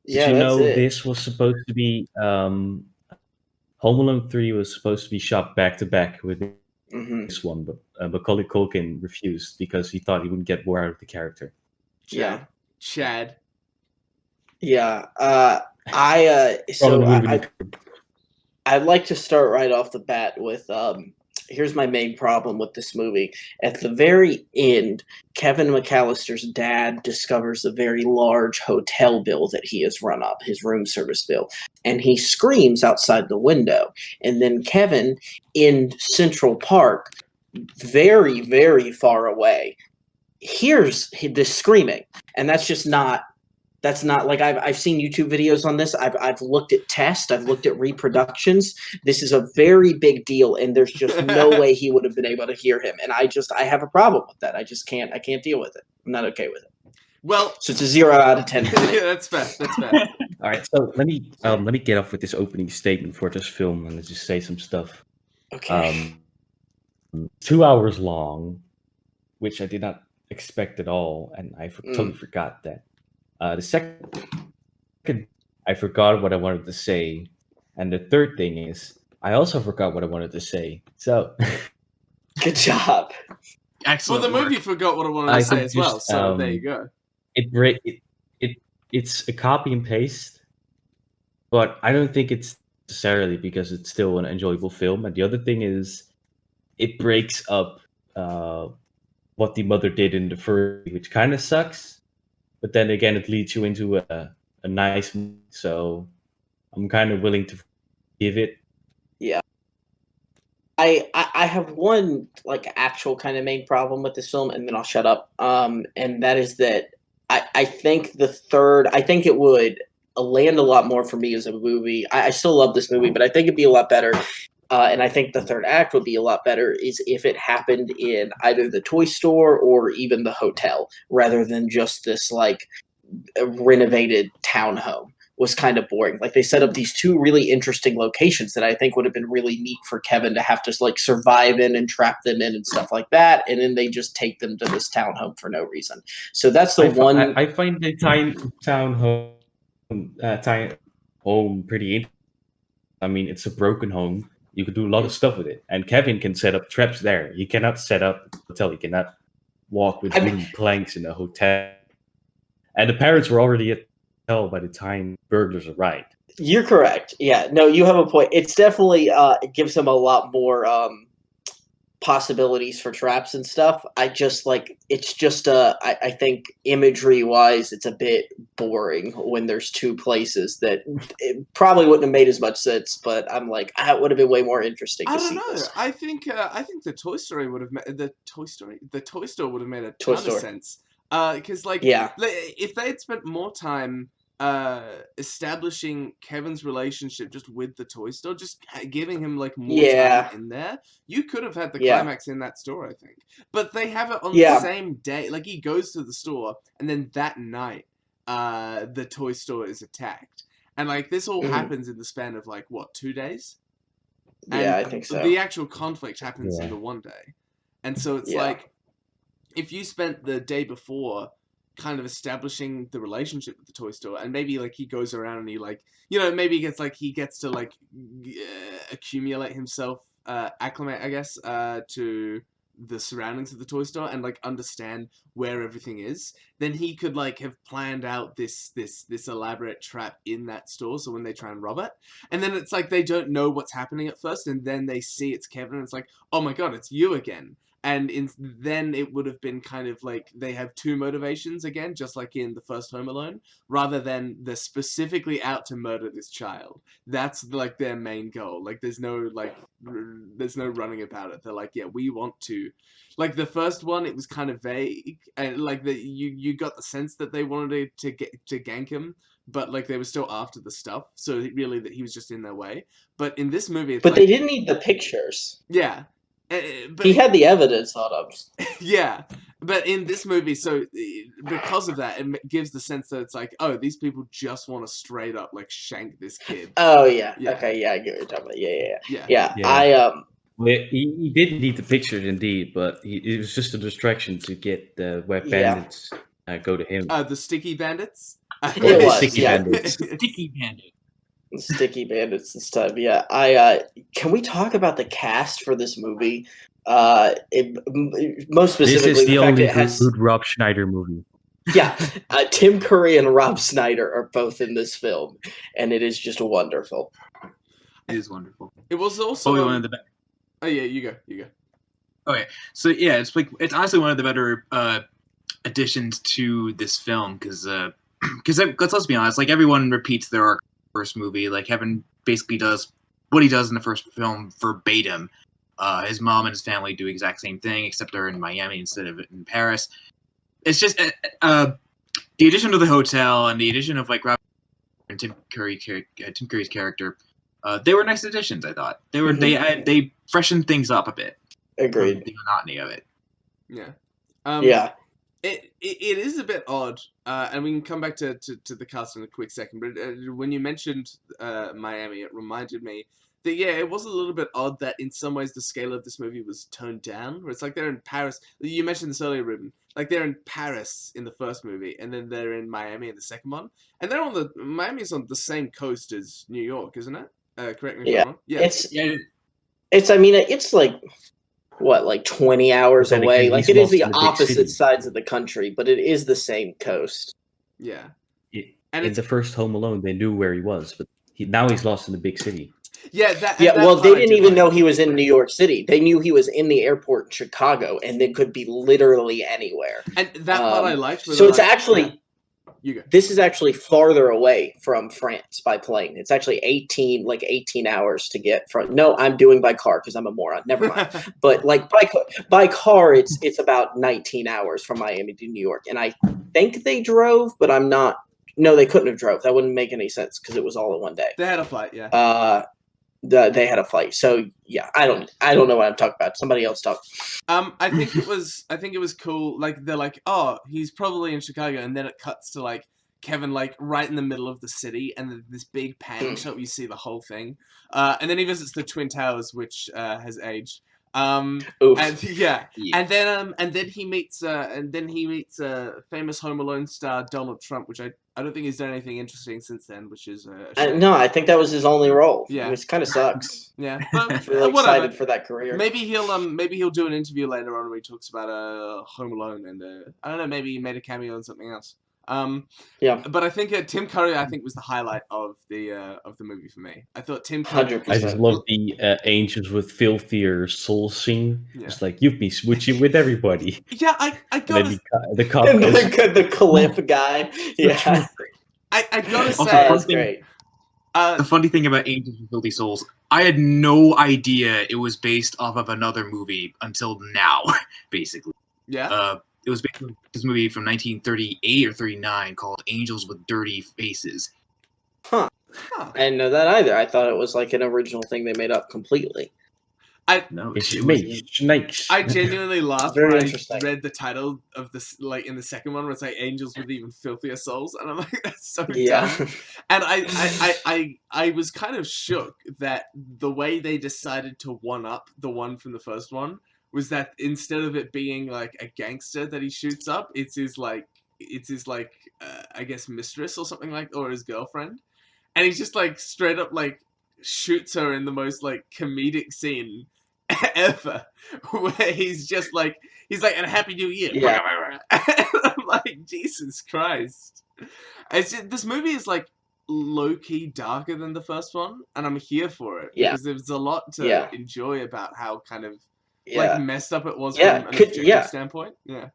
you know this was supposed to be Home Alone 3 was supposed to be shot back to back with this one, but Macaulay Culkin refused because he thought he wouldn't get more out of the character. Chad. Yeah. I'd like to start right off the bat with here's my main problem with this movie. At the very end, Kevin McAllister's dad discovers a very large hotel bill that he has run up, his room service bill, and he screams outside the window. And then Kevin in Central Park, very, very far away, hears this screaming, and that's not like I've seen YouTube videos on this. I've looked at tests. I've looked at reproductions. This is a very big deal, and there's just no way he would have been able to hear him. And I have a problem with that. I can't deal with it. I'm not okay with it. Well, so it's a 0 out of 10. Yeah, that's fair. That's fair. All right, so let me get off with this opening statement for this film, and let's just say some stuff. Okay. 2 hours long, which I did not expect at all, and I totally forgot that. The second, I forgot what I wanted to say. And the third thing is, I also forgot what I wanted to say. So, good job. Excellent. Well, the movie forgot what I wanted to say as well. So there you go. It's a copy and paste, but I don't think it's necessarily because it's still an enjoyable film. And the other thing is, it breaks up what the mother did in the first, which kind of sucks. But then again, it leads you into a nice movie, so I'm kind of willing to give it. Yeah. I have one like actual kind of main problem with this film, and then I'll shut up. And that is that I think it would land a lot more for me as a movie. I still love this movie, but I think it'd be a lot better and I think the third act would be a lot better, is if it happened in either the toy store or even the hotel, rather than just this like renovated townhome. Was kind of boring. Like they set up these two really interesting locations that I think would have been really neat for Kevin to have to like survive in and trap them in and stuff like that, and then they just take them to this townhome for no reason. So that's the one. I find the townhome pretty interesting. I mean, it's a broken home. You could do a lot of stuff with it, and Kevin can set up traps there. He cannot set up a hotel. He cannot walk with wooden planks in a hotel. And the parents were already at the hotel by the time burglars arrived. You're correct. Yeah, no, you have a point. It's definitely it gives him a lot more possibilities for traps and stuff. I just like it's just I think imagery wise it's a bit boring when there's two places that it probably wouldn't have made as much sense, but I'm like it would have been way more interesting to see. I don't know. This. I think the Toy Story would have the toy store would have made a Toy ton Story. of sense. Because if they had spent more time establishing Kevin's relationship just with the toy store, just giving him like more time in there, you could have had the climax in that store, I think. But they have it on the same day. Like he goes to the store, and then that night, the toy store is attacked, and like this all happens in the span of like what, 2 days? And I think so. The actual conflict happens in the one day, and so it's like if you spent the day before kind of establishing the relationship with the toy store, and maybe like he goes around and he like, maybe he gets to like accumulate himself, acclimate, I guess, to the surroundings of the toy store and like understand where everything is, then he could like have planned out this elaborate trap in that store, so when they try and rob it, and then it's like they don't know what's happening at first, and then they see it's Kevin and it's like, oh my god, it's you again. And then it would have been kind of like they have two motivations again, just like in the first Home Alone, rather than they're specifically out to murder this child. That's like their main goal. Like there's no running about it. They're like, yeah, we want to. Like the first one, it was kind of vague, and like you got the sense that they wanted to gank him, but like they were still after the stuff. So really, that he was just in their way. But in this movie, it's they didn't need the pictures. Yeah. But he had the evidence on him. Yeah, but in this movie, so because of that, it gives the sense that it's like, oh, these people just want to straight up like shank this kid. Oh yeah. Okay, yeah, I get what you're talking about. Yeah. He didn't need the pictures indeed, but it was just a distraction to get the web bandits go to him. The sticky bandits. It was, sticky bandits. Sticky bandit. Sticky bandits this time. Yeah. Can we talk about the cast for this movie? Most specifically, this is the only good Rob Schneider movie. Yeah, Tim Curry and Rob Schneider are both in this film, and it is just wonderful. It is wonderful. It was also one of the better. Oh yeah, you go. Okay, so yeah, it's honestly one of the better additions to this film because let's be honest, like everyone repeats their arc first movie. Like Kevin basically does what he does in the first film verbatim. His mom and his family do the exact same thing, except they're in Miami instead of in Paris. It's just the addition to the hotel and the addition of like Rob and Tim Curry's character. They were nice additions. I thought they were. They freshened things up a bit. Agreed. The monotony of it. Yeah. It is a bit odd, and we can come back to the cast in a quick second. But when you mentioned Miami, it reminded me that it was a little bit odd that in some ways the scale of this movie was toned down. Where it's like they're in Paris. You mentioned this earlier, Ruben. Like they're in Paris in the first movie, and then they're in Miami in the second one, and they're Miami's on the same coast as New York, isn't it? Correct me if I'm wrong. Yeah. It's. I mean, it's like. What, like 20 hours away? Like it is the opposite sides of the country, but it is the same coast. Yeah. And in the first Home Alone, they knew where he was, but now he's lost in the big city. Yeah. Well, they didn't even know he was in New York City. They knew he was in the airport in Chicago, and they could be literally anywhere. And that part I liked. So it's actually. Yeah. You go. This is actually farther away from France by plane. It's actually 18 hours to get from. No, I'm doing by car because I'm a moron. Never mind. But like by car, it's about 19 hours from Miami to New York. And I think they drove, but I'm not. No, they couldn't have drove. That wouldn't make any sense because it was all in one day. They had a flight, yeah. they had a fight. So yeah, I don't know what I'm talking about. Somebody else talk. I think it was cool. Like they're like, oh, he's probably in Chicago, and then it cuts to like Kevin like right in the middle of the city, and then this big panning shot where you see the whole thing. And then he visits the Twin Towers, which has aged. Oof. And yeah, and then he meets famous Home Alone star Donald Trump, which I don't think he's done anything interesting since then, which is no, I think that was his only role. Yeah. Which kind of sucks. yeah, I'm but really whatever. excited for that career. Maybe he'll do an interview later on where he talks about Home Alone and I don't know, maybe he made a cameo on something else. Yeah. But I think Tim Curry was the highlight of the movie for me. I thought Tim Curry. 100%. I just love the Angels with Filthier Soul scene. Yeah. It's like, you've been switching with everybody. Yeah, I And gotta then the cop And goes, the cliff guy. Yeah. I gotta Also, say That's great. The funny thing about Angels and Filthy Souls, I had no idea it was based off of another movie until now, basically. yeah. It was based on this movie from 1938 or 39 called Angels with Dirty Faces. Huh. I didn't know that either. I thought it was like an original thing they made up completely. No, it's it was, me, snakes. I genuinely laughed Very when I interesting. read the title of this, like in the second one, where it's like Angels with Even Filthier Souls, and I'm like, that's so Yeah. dumb. And I was kind of shook that the way they decided to one up the one from the first one was that instead of it being like a gangster that he shoots up, it's his I guess mistress or something like, or his girlfriend, and he's just like straight up like shoots her in the most like comedic scene ever, where he's like, and Happy New Year. Yeah. And I'm like, Jesus Christ. This movie is like low-key darker than the first one, and I'm here for it. Yeah. Because there's a lot to Yeah. enjoy about how kind of Yeah. like messed up it was Yeah, from an 'cause- objective yeah. standpoint. Yeah.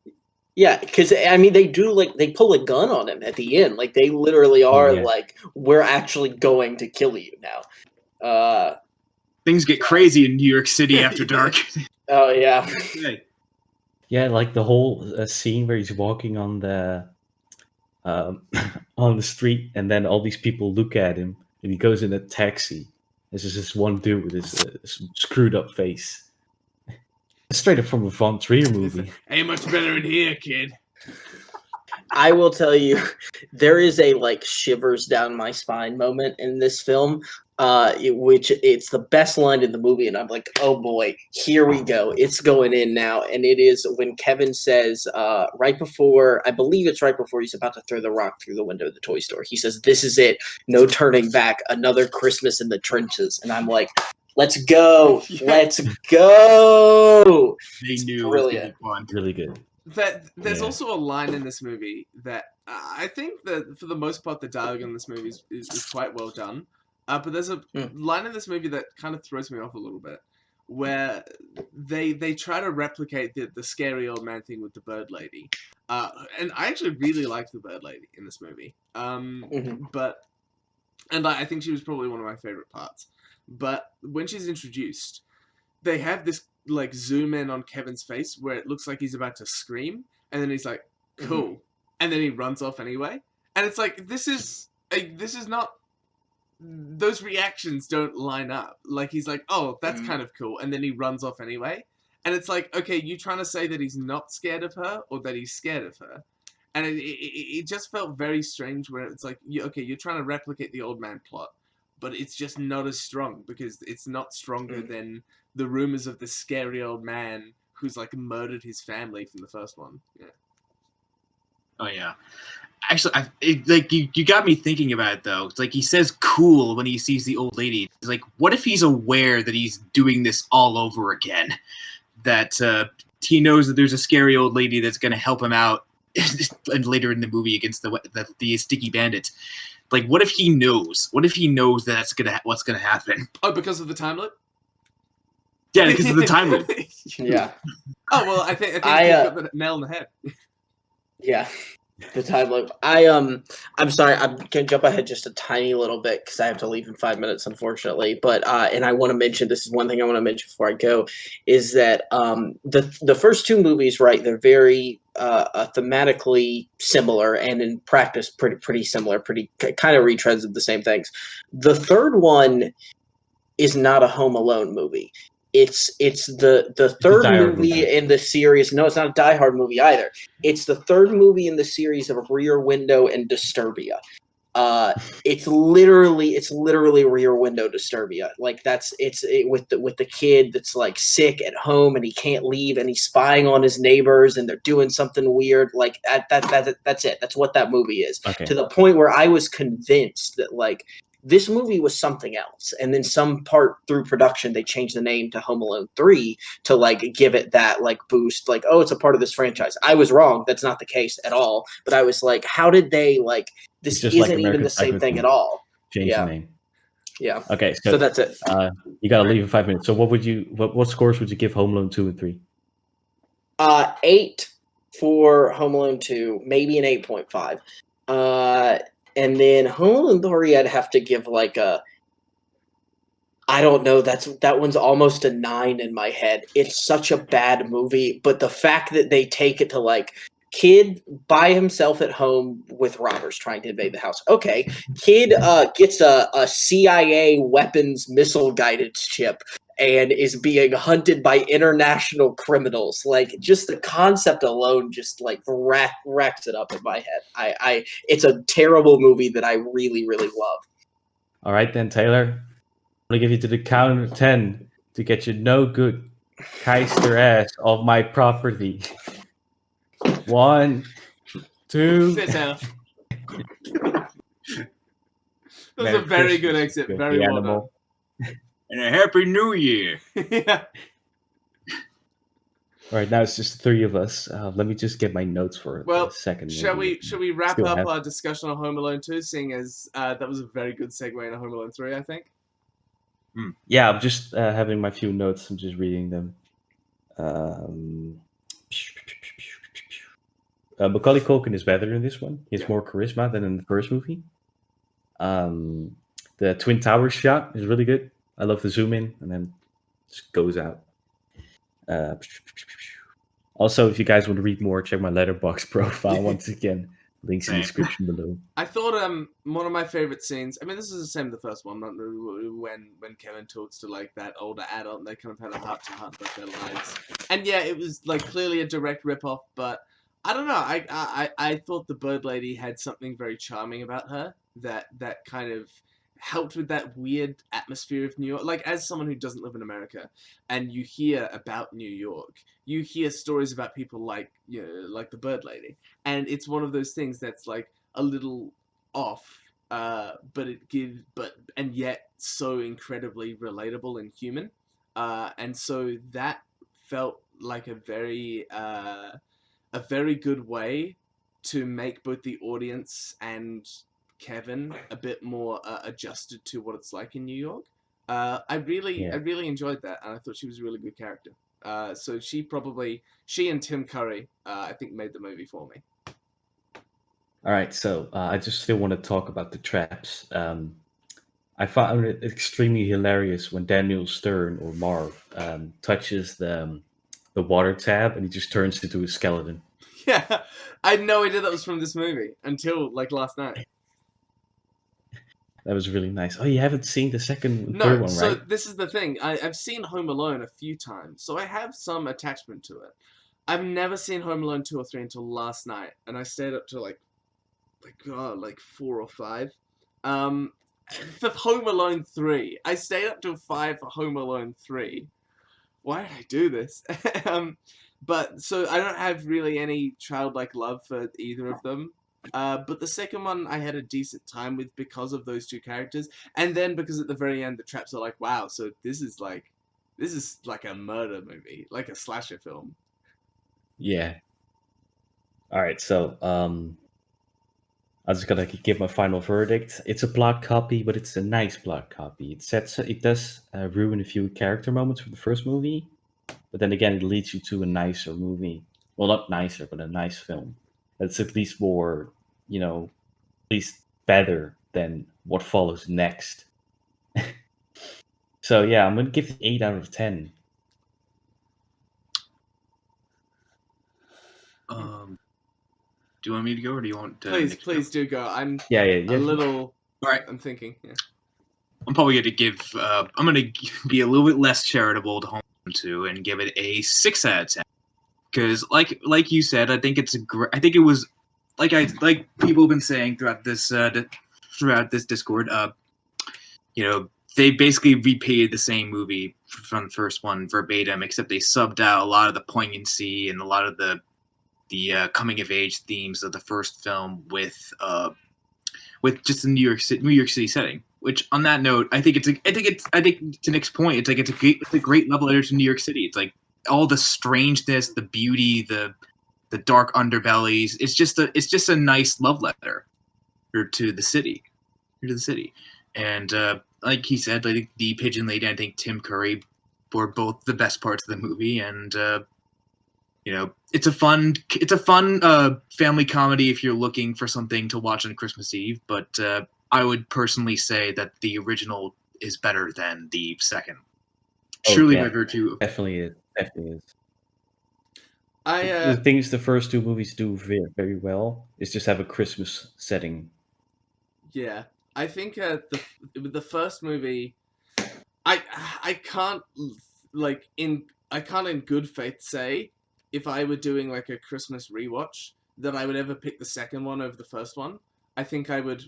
Yeah, because I mean, they pull a gun on him at the end. Like they literally are yeah. like, we're actually going to kill you now. things get crazy in New York City after dark. Oh yeah. Okay. Yeah, like the whole scene where he's walking on the on the street, and then all these people look at him, and he goes in a taxi. There's just this one dude with his screwed up face. Straight up from a Von Trier movie. Ain't much better in here, kid. I will tell you, there is a like shivers down my spine moment in this film, which it's the best line in the movie, and I'm like, oh boy, here we go, it's going in now, and it is when Kevin says, right before he's about to throw the rock through the window of the toy store, he says, "This is it, no turning back, another Christmas in the trenches," and I'm like, let's go, let's go. They knew Brilliant. it was gonna be fun. Really good. There's Yeah. also a line in this movie that I think that for the most part the dialogue in this movie is quite well done. But there's a line in this movie that kind of throws me off a little bit, where they try to replicate the scary old man thing with the bird lady. And I actually really liked the bird lady in this movie. But I think she was probably one of my favorite parts. But when she's introduced, they have this like zoom in on Kevin's face where it looks like he's about to scream, and then he's like, cool, and then he runs off anyway. And it's like, this is not, those reactions don't line up. Like he's like, oh, that's kind of cool, and then he runs off anyway. And it's like, okay, you trying to say that he's not scared of her or that he's scared of her? And it just felt very strange where it's like, okay, you're trying to replicate the old man plot, but it's just not as strong because it's not stronger than the rumors of the scary old man who's like murdered his family from the first one. Yeah. Oh yeah. Actually, you got me thinking about it though. It's like he says "cool" when he sees the old lady. It's like, what if he's aware that he's doing this all over again? That he knows that there's a scary old lady that's going to help him out, and later in the movie against the sticky bandits. Like, what if he knows? What if he knows that what's gonna happen? Oh, because of the time loop? Yeah, because of the time loop. Yeah. Oh well, I think you got the nail on the head. Yeah. The time loop. I'm sorry. I'm gonna jump ahead just a tiny little bit because I have to leave in 5 minutes, unfortunately. But and I want to mention, this is one thing I want to mention before I go, is that the first two movies, right? They're very thematically similar and in practice pretty similar, pretty kind of retreads of the same things. The third one is not a Home Alone movie. It's the third Die Hard movie in the series. No, it's not a Die Hard movie either. It's the third movie in the series of Rear Window and Disturbia. It's literally Rear Window Disturbia. Like with the kid that's like sick at home and he can't leave and he's spying on his neighbors and they're doing something weird. Like that's it. That's what that movie is. Okay. To the point where I was convinced that like this movie was something else, and then some part through production they changed the name to Home Alone 3 to like give it that like boost, like, oh, it's a part of this franchise. I was wrong. That's not the case at all. But I was like, how did they like this Just isn't like even the same thing at all. Change the name. Yeah. Okay, So that's it. You gotta leave in 5 minutes. So what scores would you give Home Alone 2 and 3? 8 for Home Alone 2, maybe an 8.5. And then Home Alone 3, I'd have to give like I don't know. That one's almost a 9 in my head. It's such a bad movie, but the fact that they take it to like kid by himself at home with robbers trying to invade the house. Okay, kid gets a CIA weapons missile guidance chip and is being hunted by international criminals. Like, just the concept alone just like wrecks it up in my head. It's a terrible movie that I really, really love. All right then, Taylor. I'm gonna give you to the count of 10 to get you no good Keister ass off my property. 1, 2. Sit down. That was Merry a very Christmas, good exit. filthy Very well animal. And a happy New Year. done. Yeah. All right, now it's just the three of us. Let me just get my notes for Well, a second. Shall we wrap Still up have- our discussion on Home Alone 2, seeing as that was a very good segue into Home Alone 3, I think? Yeah, I'm just having my few notes. I'm just reading them. Macaulay Culkin is better in this one. He has more charisma than in the first movie. The Twin Towers shot is really good. I love the zoom in and then just goes out. Also, if you guys want to read more, check my Letterboxd profile once again. Links in the description below. I thought one of my favorite scenes. I mean, this is the same as the first one. Not when Kevin talks to like that older adult, and they kind of had a heart-to-heart about their lives. And yeah, it was like clearly a direct rip-off. But I don't know. I thought the Bird Lady had something very charming about her that kind of helped with that weird atmosphere of New York. Like, as someone who doesn't live in America, and you hear about New York, you hear stories about people like, you know, like the Bird Lady, and it's one of those things that's like a little off, but yet so incredibly relatable and human, and so that felt like a very good way to make both the audience and Kevin a bit more adjusted to what it's like in New York. I really enjoyed that, and I thought she was a really good character. So she and Tim Curry, I think, made the movie for me. All right, so I just still want to talk about the traps. I found it extremely hilarious when Daniel Stern or Marv touches the water tab and he just turns into a skeleton. Yeah, I had no idea that was from this movie until like last night. That was really nice. Oh, you haven't seen the second and third one, so right? this is the thing. I've seen Home Alone a few times, so I have some attachment to it. I've never seen Home Alone 2 or 3 until last night, and I stayed up to like 4 or 5. For Home Alone 3, I stayed up till 5 for Home Alone 3. Why did I do this? But so I don't have really any childlike love for either of them. But the second one I had a decent time with because of those two characters, and then because at the very end the traps are like, wow, so this is like a murder movie, like a slasher film. Yeah. All right, so I'm just gonna give my final verdict. It's a plot copy, but it's a nice plot copy. It does ruin a few character moments from the first movie, but then again, it leads you to a nicer movie. Well, not nicer, but a nice film. It's at least more, at least better than what follows next. So yeah, I'm gonna give it 8 out of 10. Do you want me to go, or do you want to? Please do go. I'm Yeah. a little. All right. I'm thinking. Yeah. I'm probably going to give. I'm going to be a little bit less charitable to Home Alone 2 and give it a 6 out of 10. Because, like you said, I think it's a great. I think it was like people have been saying throughout this Discord. They basically repeated the same movie from the first one verbatim, except they subbed out a lot of the poignancy and a lot of the coming of age themes of the first film with just the New York City setting. Which, on that note, I think to Nick's point, it's like it's a great love letter to New York City. It's like all the strangeness, the beauty, the dark underbellies. It's just a nice love letter to the city, and like he said, I think the Pigeon Lady, I think Tim Curry were both the best parts of the movie, and it's a fun family comedy if you're looking for something to watch on Christmas Eve. But I would personally say that the original is better than the second. Surely by virtue of Definitely is. I The things the first two movies do very, very well is just have a Christmas setting. Yeah, I think the first movie, I can't in good faith say if I were doing like a Christmas rewatch that I would ever pick the second one over the first one. I think I would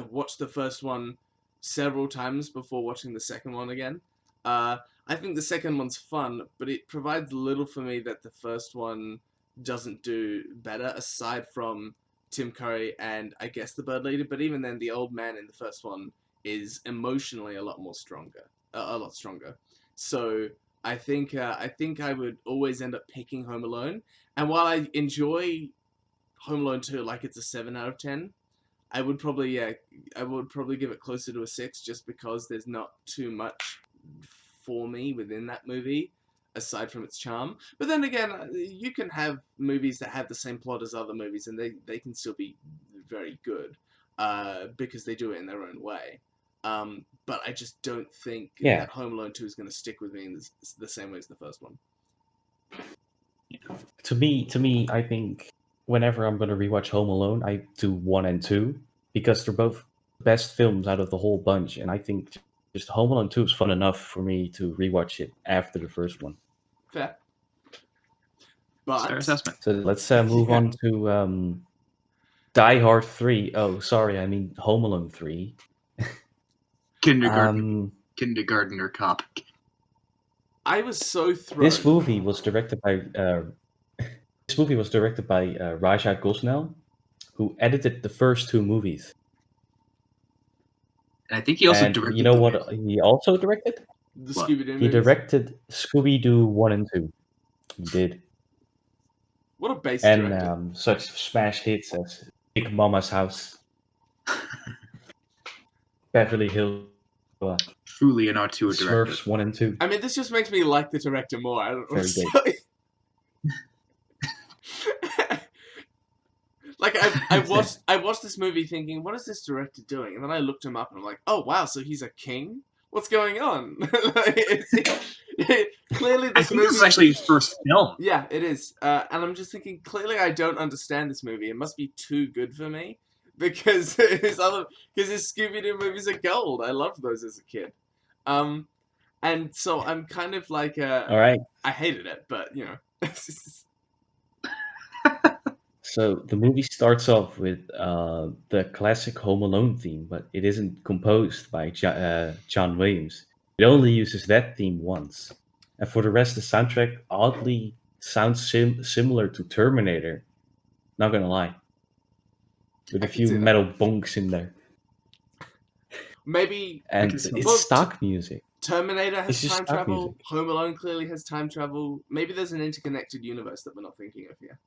watch the first one several times before watching the second one again. I think the second one's fun, but it provides little for me that the first one doesn't do better, aside from Tim Curry and I guess the Bird Lady. But even then, the old man in the first one is emotionally a lot stronger. So I think I would always end up picking Home Alone. And while I enjoy Home Alone 2, like it's a 7 out of 10, I would probably give it closer to a 6, just because there's not too much for me within that movie aside from its charm. But then again, you can have movies that have the same plot as other movies and they can still be very good because they do it in their own way. But I just don't think that Home Alone 2 is going to stick with me in the same way as the first one. To me, I think whenever I'm going to rewatch Home Alone, I do 1 and 2 because they're both best films out of the whole bunch, and I think just Home Alone 2 is fun enough for me to rewatch it after the first one. Fair. But fair assessment. So let's move on to Die Hard 3. Oh, sorry, I mean Home Alone 3. Kindergartner Cop. I was so thrown. This movie was directed by Raja Gosnell, who edited the first two movies. And I think he also directed. You know what? He also directed. The Scooby-Doo He directed Scooby-Doo 1 and 2. He did. What a base director. And such smash hits as Big Mama's House, Beverly Hills, truly an auteur director. Smurfs 1 and 2. I mean, this just makes me like the director more. I don't know. Like I watched this movie thinking, what is this director doing? And then I looked him up and I'm like, oh wow, so he's a king? What's going on? Clearly, I think this is actually his first film. Yeah, it is. And I'm just thinking, clearly, I don't understand this movie. It must be too good for me because his Scooby-Doo movies are gold. I loved those as a kid. And so I'm kind of like, all right. I hated it, but you know. So the movie starts off with the classic Home Alone theme, but it isn't composed by John Williams. It only uses that theme once. And for the rest, the soundtrack oddly sounds similar to Terminator. Not gonna lie. With a few metal bonks in there. Maybe. And it's stock music. Terminator has time travel. Music. Home Alone clearly has time travel. Maybe there's an interconnected universe that we're not thinking of here.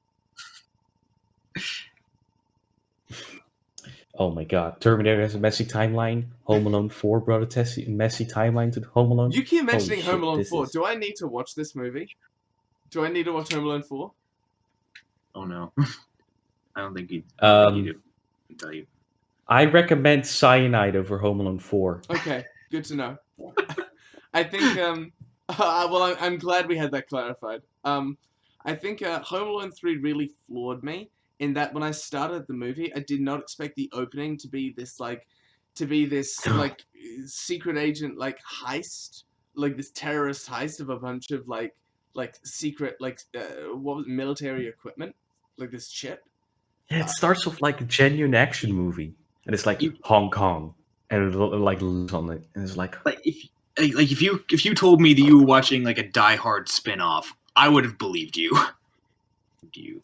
Oh my god. Terminator has a messy timeline. Home Alone 4 brought a messy timeline to Home Alone. You keep mentioning Home Alone 4. Do I need to watch this movie? Do I need to watch Home Alone 4? Oh no. I don't think you do. I can tell you. I recommend Cyanide over Home Alone 4. Okay, good to know. I think, well, I'm glad we had that clarified. I think Home Alone 3 really floored me in that when I started the movie, I did not expect the opening to be this, like, to be this like secret agent like heist, like this terrorist heist of a bunch of like secret like what was it, military equipment, like this chip. Yeah, it starts off like a genuine action movie, and it's like You- Hong Kong, and it like lives on it, and it's like Like if you told me that you were watching like a Die Hard spin-off, I would have believed you. You.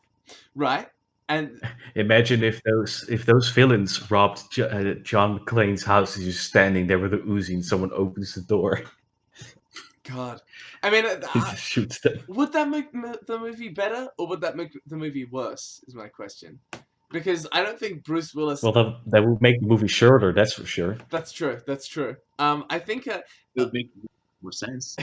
Right? And imagine if those villains robbed John McClane's house, he's just standing there with a Uzi, and someone opens the door, God, I mean, he just shoots them. would that make the movie better, or would that make the movie worse? Is my question. Because I don't think Bruce Willis. Well, that would make the movie shorter, that's for sure. That's true. That's true. I think It would make more sense.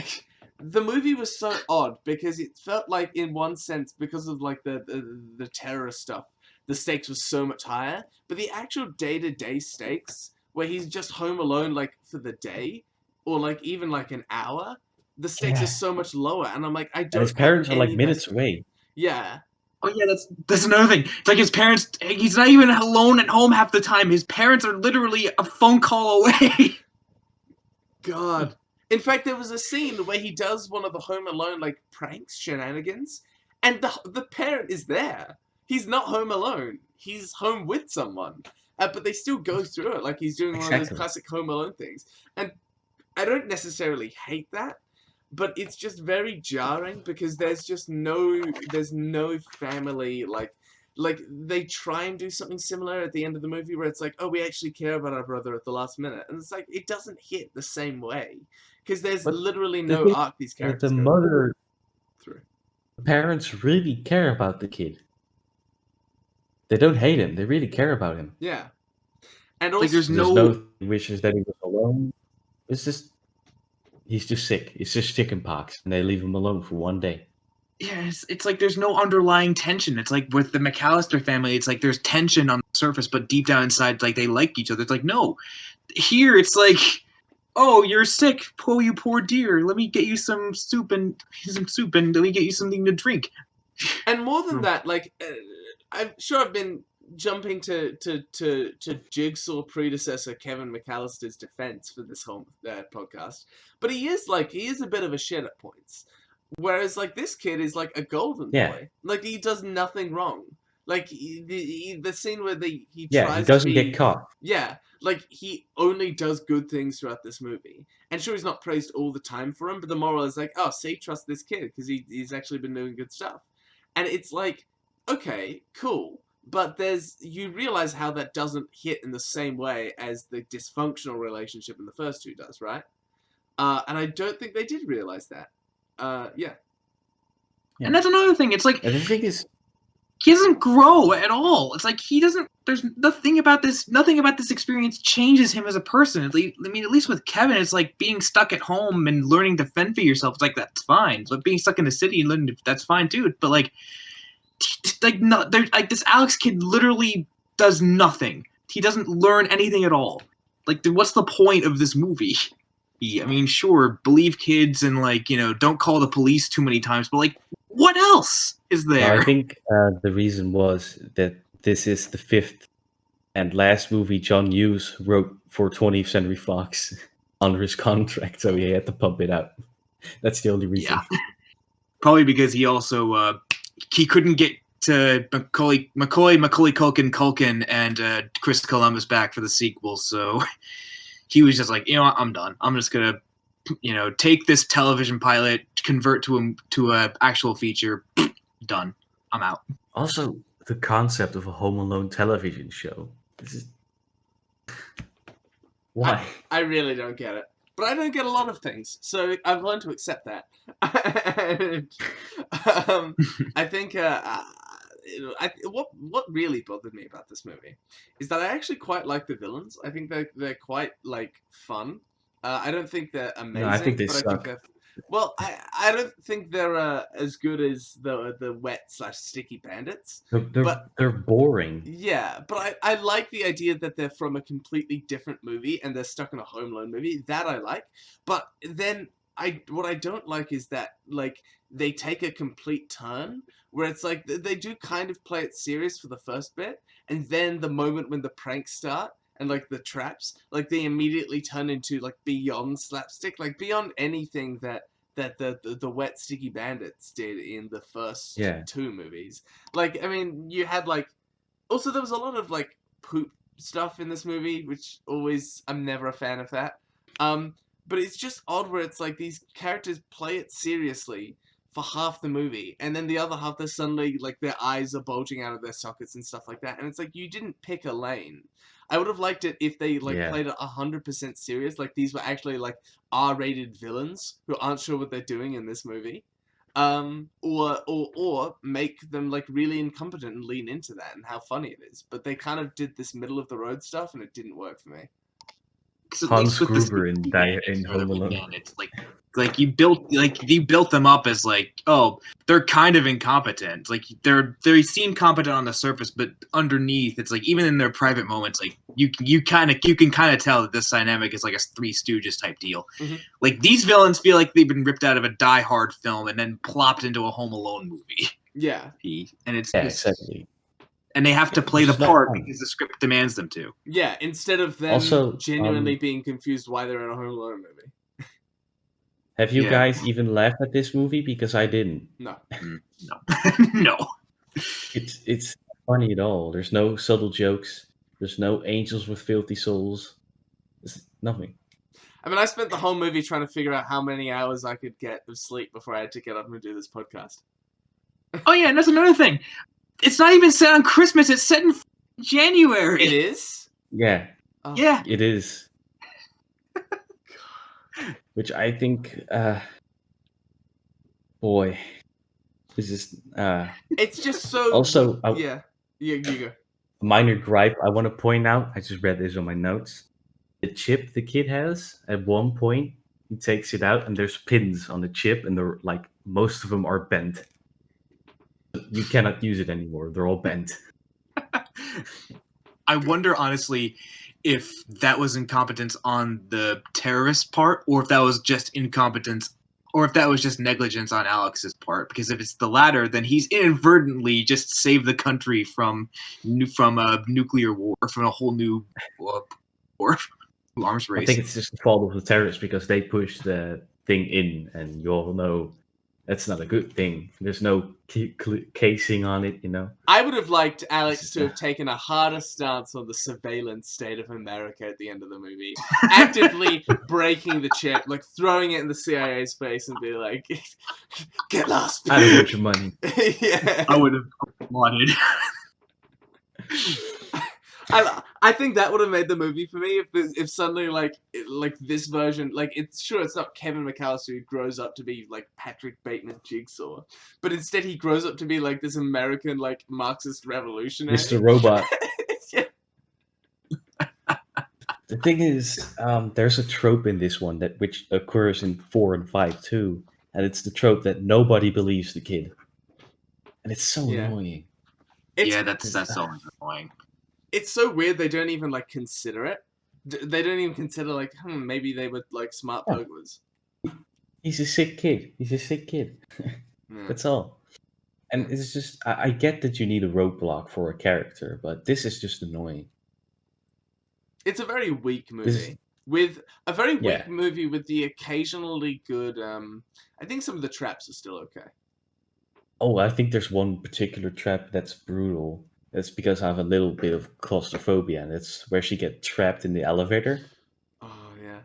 the movie was so odd because it felt like, in one sense, because of like the terrorist stuff, the stakes were so much higher. But the actual day-to-day stakes, where he's just home alone, like for the day, or like even like an hour, the stakes Yeah. are so much lower. And I'm like, I don't. And his have parents are like any minutes away. Yeah. Oh yeah, that's another thing. It's like his parents. He's not even alone at home half the time. His parents are literally a phone call away. God. In fact, there was a scene where he does one of the Home Alone like pranks, shenanigans, and the parent is there. He's not home alone. He's home with someone. But they still go through it like he's doing one of those Exactly. classic Home Alone things. And I don't necessarily hate that, but it's just very jarring because there's no family like they try and do something similar at the end of the movie where it's like, oh, we actually care about our brother at the last minute, and it's like it doesn't hit the same way because there's But literally the no thing- arc these characters The go mother, through. parents really care about the kid. They don't hate him. They really care about him. Yeah, and also Like there's There's no. no wishes that he was alone. It's just he's just sick. It's just chickenpox, and they leave him alone for one day. Yeah, it's like there's no underlying tension. It's like with the McAllister family, it's like there's tension on the surface, but deep down inside, like they like each other. It's like no, here it's like, oh, you're sick, oh you poor dear. Let me get you some soup and let me get you something to drink. And more than that, like, I'm sure I've been jumping to Jigsaw predecessor Kevin McAllister's defense for this whole podcast, but he is a bit of a shit at points. Whereas, like, this kid is like a golden Yeah. boy. Like, he does nothing wrong. Like, the scene where he Yeah, tries he doesn't to be, get caught. Yeah, like, he only does good things throughout this movie. And sure, he's not praised all the time for him, but the moral is like, oh, see, trust this kid, because he's actually been doing good stuff. And it's like, okay, cool. But you realize how that doesn't hit in the same way as the dysfunctional relationship in the first two does, right? And I don't think they did realize that. Yeah. And that's another thing. It's like And the thing is, he doesn't grow at all. It's like he doesn't. There's nothing about this. Nothing about this experience changes him as a person. At least with Kevin, it's like being stuck at home and learning to fend for yourself. It's like that's fine. But being stuck in the city and learning that's fine too. But like no, like this Alex kid literally does nothing. He doesn't learn anything at all. Like, what's the point of this movie? I mean, sure, believe kids and like don't call the police too many times, but like, what else is there? I think the reason was that this is the fifth and last movie John Hughes wrote for 20th Century Fox under his contract, so he had to pump it out. That's the only reason. Yeah, probably because he also he couldn't get to Macaulay Culkin and Chris Columbus back for the sequel, so he was just like, what, I'm done. I'm just gonna take this television pilot, convert to a actual feature. Done. I'm out. Also, the concept of a Home Alone television show. This is... Why? I really don't get it. But I don't get a lot of things, so I've learned to accept that. And, I think what really bothered me about this movie is that I actually quite like the villains. I think they're quite like fun. I don't think they're amazing. I think they but suck. I don't think they're as good as the wet/sticky bandits. They're boring. Yeah, but I like the idea that they're from a completely different movie and they're stuck in a Home Alone movie. That I like. But then what I don't like is that like they take a complete turn where it's like they do kind of play it serious for the first bit, and then the moment when the pranks start and like the traps, like they immediately turn into like beyond slapstick, like beyond anything that the wet sticky bandits did in the first Yeah. 2 movies. Like, I mean, you had like, also there was a lot of like poop stuff in this movie, which always, I'm never a fan of that. But it's just odd where it's like these characters play it seriously for half the movie, and then the other half they're suddenly like their eyes are bulging out of their sockets and stuff like that, and it's like you didn't pick a lane. I would have liked it if they like Yeah. played it 100% serious, like these were actually like R-rated villains who aren't sure what they're doing in this movie, or make them like really incompetent and lean into that and how funny it is. But they kind of did this middle of the road stuff, and it didn't work for me. Because at Hans least with the Gruber in sticky Home bandits or the Alone. Weekend, it's like you built them up as like, oh, they're kind of incompetent. Like they seem competent on the surface, but underneath, it's like even in their private moments, like you can kind of tell that this dynamic is like a Three Stooges type deal. Mm-hmm. Like these villains feel like they've been ripped out of a Die Hard film and then plopped into a Home Alone movie. Yeah. And it's Yeah, just, exactly. and they have to play the Which is not part fun. because the script demands them to. Yeah, instead of them Also, genuinely being confused why they're in a Home Alone movie. Have you Yeah. guys even laughed at this movie? Because I didn't. No. No. No. It's not funny at all. There's no subtle jokes. There's no angels with filthy souls. There's nothing. I mean, I spent the whole movie trying to figure out how many hours I could get of sleep before I had to get up and do this podcast. Oh yeah, and that's another thing. It's not even set on Christmas. It's set in January. It is? Yeah, Oh. Yeah. it is. Which I think, boy, this is It's just so... also a Yeah. Yeah, you go. minor gripe I want to point out. I just read this on my notes. The chip the kid has, at one point, he takes it out and there's pins on the chip, and they're like, most of them are bent. You cannot use it anymore. They're all bent. I wonder, honestly, if that was incompetence on the terrorist part, or if that was just incompetence, or if that was just negligence on Alex's part. Because if it's the latter, then he's inadvertently just saved the country from a nuclear war, from a whole new war, arms race. I think it's just the fault of the terrorists because they pushed the thing in, and you all know that's not a good thing. There's no casing on it, you know. I would have liked Alex to have taken a harder stance on the surveillance state of America at the end of the movie. Actively breaking the chip, like throwing it in the CIA's face and be like, get lost. I don't want your money. Yeah. I would have wanted. I think that would have made the movie for me if suddenly like this version, like it's not Kevin McAllister who grows up to be like Patrick Bateman Jigsaw, but instead he grows up to be like this American like Marxist revolutionary. Mr. Robot. Yeah. The thing is, there's a trope in this one which occurs in 4 and 5 too, and it's the trope that nobody believes the kid, and it's so annoying. Yeah, that's so annoying. It's so weird they don't even like consider it. They don't even consider like, maybe they were like smart burglars. He's a sick kid. Yeah. That's all. And it's just, I get that you need a roadblock for a character, but this is just annoying. It's a very weak movie. With a very weak Yeah. movie with the occasionally good, I think some of the traps are still okay. Oh, I think there's one particular trap that's brutal. That's because I have a little bit of claustrophobia, and it's where she gets trapped in the elevator Oh, yeah.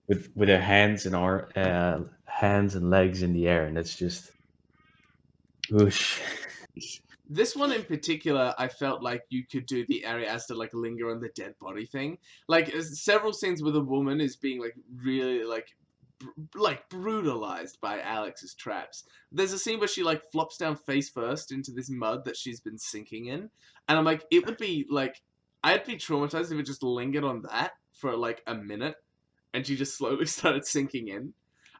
with her hands and legs in the air, and it's just, whoosh. This one in particular, I felt like you could do the Ari Aster like linger on the dead body thing. Like several scenes where the woman is being like really like brutalized by Alex's traps. There's a scene where she like flops down face first into this mud that she's been sinking in, and I'm like, it would be like, I'd be traumatized if it just lingered on that for like a minute, and she just slowly started sinking in.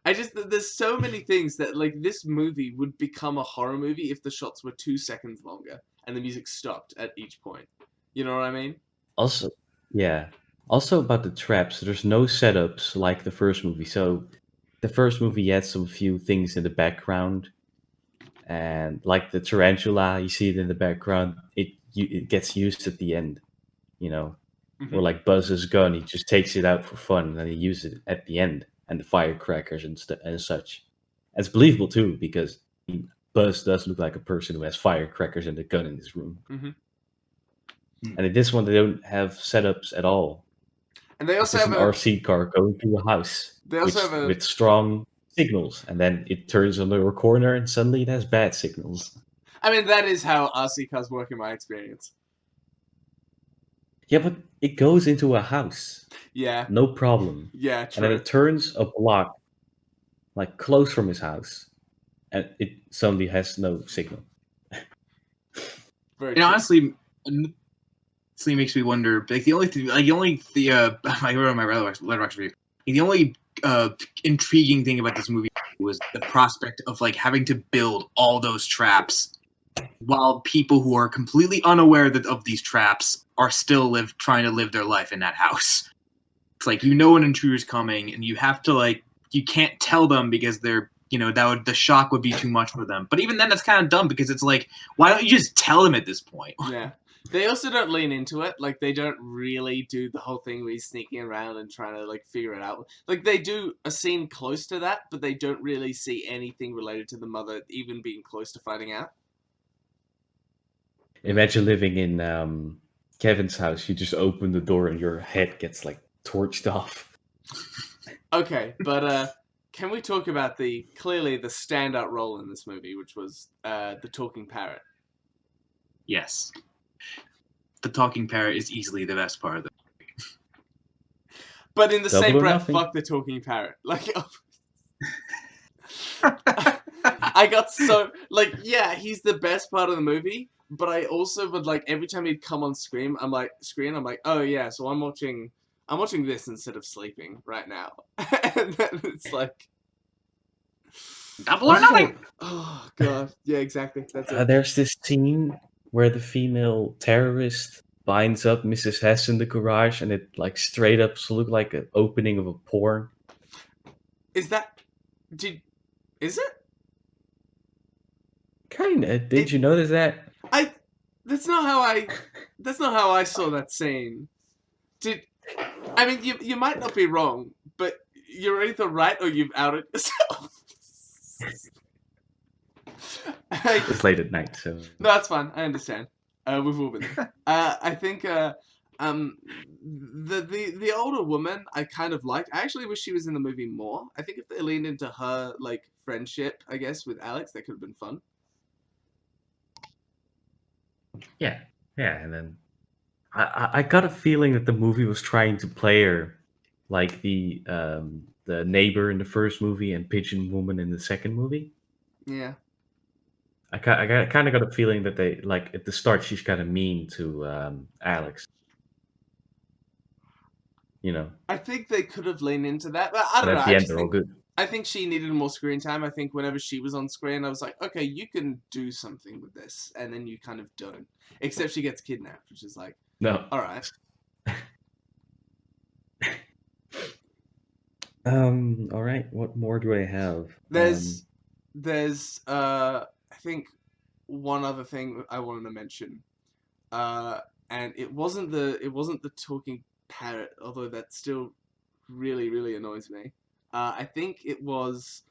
There's so many things that like this movie would become a horror movie if the shots were 2 seconds longer and the music stopped at each point. You know what I mean? Also, yeah. Also about the traps, there's no setups like the first movie. So the first movie had some few things in the background, and like the tarantula, you see it in the background. It gets used at the end, you know. Or like Buzz's gun, he just takes it out for fun and then he uses it at the end, and the firecrackers and such. And it's believable too because Buzz does look like a person who has firecrackers and a gun in his room. Mm-hmm. And in this one, they don't have setups at all. And they also It's have just an RC car going through a house They also have a- with strong signals, and then it turns on a corner and suddenly it has bad signals. I mean, that is how RC cars work in my experience. Yeah, but it goes into a house, Yeah, no problem. yeah, And then true. it turns a block, like close from his house, and it suddenly has no signal. Very And true. honestly, makes me wonder. Like I wrote on my letterbox review. The only intriguing thing about this movie was the prospect of like having to build all those traps while people who are completely unaware of these traps are still trying to live their life in that house. It's like an intruder's coming, and you have to you can't tell them because they're the shock would be too much for them. But even then, that's kind of dumb because it's like, why don't you just tell them at this point? Yeah. They also don't lean into it. Like, they don't really do the whole thing where he's sneaking around and trying to, figure it out. Like, they do a scene close to that, but they don't really see anything related to the mother even being close to finding out. Imagine living in Kevin's house. You just open the door and your head gets torched off. Okay, but can we talk about clearly the standout role in this movie, which was the talking parrot? Yes. The talking parrot is easily the best part of the movie. But in the Double same or breath, nothing. fuck the talking parrot. I got so yeah, he's the best part of the movie, but I also would every time he'd come on screen, I'm like, oh yeah, so I'm watching this instead of sleeping right now. And then it's like, Double or nothing. oh god, yeah, exactly. That's it. There's this scene where the female terrorist binds up Mrs. Hess in the garage, and it straight up look like an opening of a porn. Is it? Kinda. Did you notice that? That's not how I saw that scene. I mean, you might not be wrong, but you're either right or you've outed yourself. It's late at night, so No, that's fine. I understand. We've all been there. I think the older woman I kind of liked. I actually wish she was in the movie more. I think if they leaned into her friendship, I guess, with Alex, that could have been fun. yeah, and then I got a feeling that the movie was trying to play her like the neighbor in the first movie and Pigeon Woman in the second movie. Yeah. I kind of got a feeling that they at the start she's kind of mean to Alex. I think they could have leaned into that, but I But don't know. at the end, they're all good. I think she needed more screen time. I think whenever she was on screen, I was like, okay, you can do something with this, and then you kind of don't. Except she gets kidnapped, which is like, No. all right. All right. What more do I have? There's I think one other thing I wanted to mention, and it wasn't the talking parrot, although that still really, really annoys me. I think it was,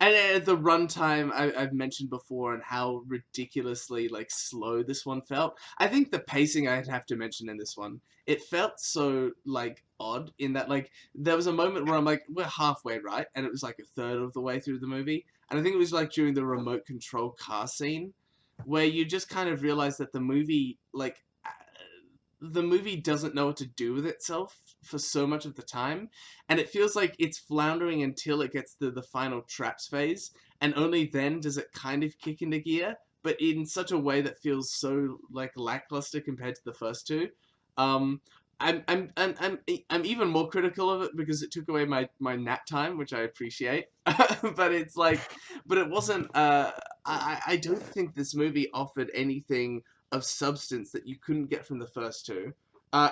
and the runtime I've mentioned before, and how ridiculously slow this one felt. I think the pacing I'd have to mention in this one, it felt so odd in that there was a moment where I'm like, we're halfway, right? And it was a third of the way through the movie, and I think it was during the remote control car scene, where you just kind of realize that the movie doesn't know what to do with itself for so much of the time, and it feels like it's floundering until it gets to the final traps phase, and only then does it kind of kick into gear, but in such a way that feels so lackluster compared to the first two. I'm even more critical of it because it took away my nap time, which I appreciate. But it's but it wasn't. I don't think this movie offered anything of substance that you couldn't get from the first two,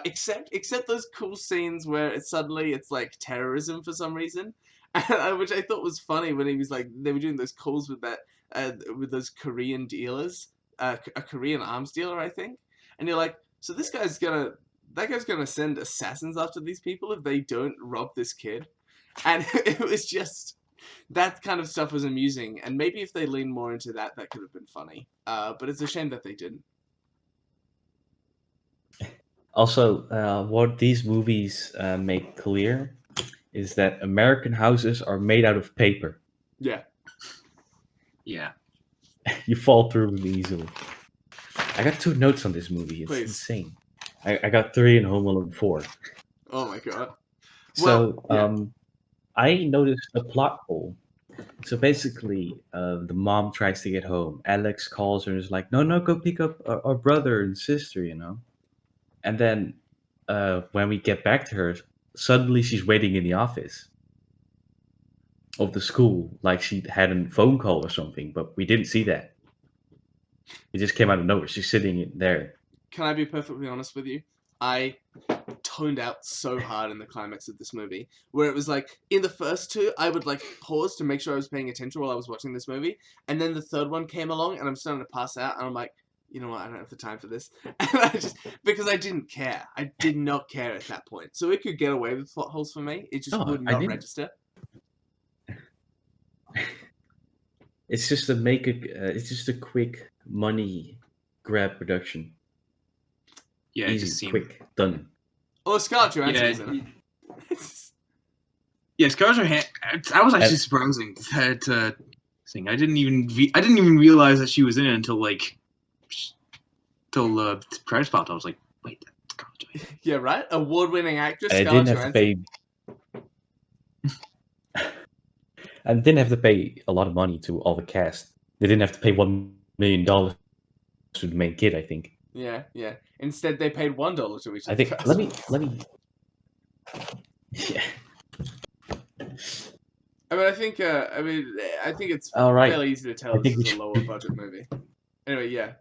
except those cool scenes where it's terrorism for some reason, which I thought was funny when he was they were doing those calls with that with those Korean dealers, a Korean arms dealer, I think, and you're like, so this guy's gonna that guy's gonna send assassins after these people if they don't rob this kid. And it was just, that kind of stuff was amusing, and maybe if they leaned more into that, that could have been funny. But it's a shame that they didn't. Also, what these movies make clear is that American houses are made out of paper. Yeah. Yeah. You fall through them easily. I got 2 notes on this movie. It's Please. insane. I got 3 in Home Alone 4. Oh my god. So, yeah. I noticed a plot hole. So basically, the mom tries to get home. Alex calls her and is like, no, go pick up our brother and sister, you know? And then when we get back to her, suddenly she's waiting in the office of the school, like she had a phone call or something, but we didn't see that. It just came out of nowhere. She's sitting there. Can I be perfectly honest with you? I toned out so hard in the climax of this movie, where it was like, in the first 2, I would like pause to make sure I was paying attention while I was watching this movie, and then the third one came along, and I'm starting to pass out, and I'm like, you know what, I don't have the time for this. And because I didn't care. I did not care at that point. So it could get away with plot holes for me. It just would not register. It's just a quick money grab production. Yeah, it Easy, just seemed... quick, done. Oh, Scarlett Johansson. Yeah, Scarlett Johansson. I was actually surprising that thing. I didn't even realize that she was in it until the credits popped. I was like, wait, that's Scarlett Johansson. Yeah, right. Award-winning actress. I didn't have to pay. I didn't have to pay a lot of money to all the cast. They didn't have to pay $1 million to the main kid, I think. Yeah. Instead, they paid $1 to each. I think. Let me. Yeah. I think it's All right. fairly easy to tell this is a lower budget movie. Anyway, yeah.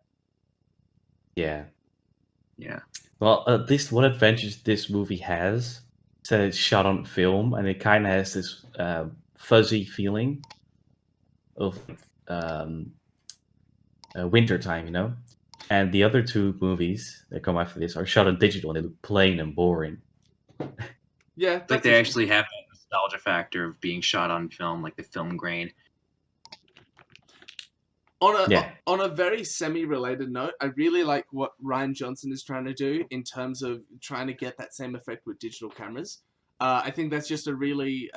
Yeah. Well, at least one advantage this movie has is that it's shot on film, and it kind of has this fuzzy feeling of winter time, you know. And the other 2 movies that come after this are shot on digital, and they look plain and boring. Yeah, like they actually have that nostalgia factor of being shot on film, like the film grain. On a very semi-related note, I really like what Rian Johnson is trying to do in terms of trying to get that same effect with digital cameras. I think that's just a really...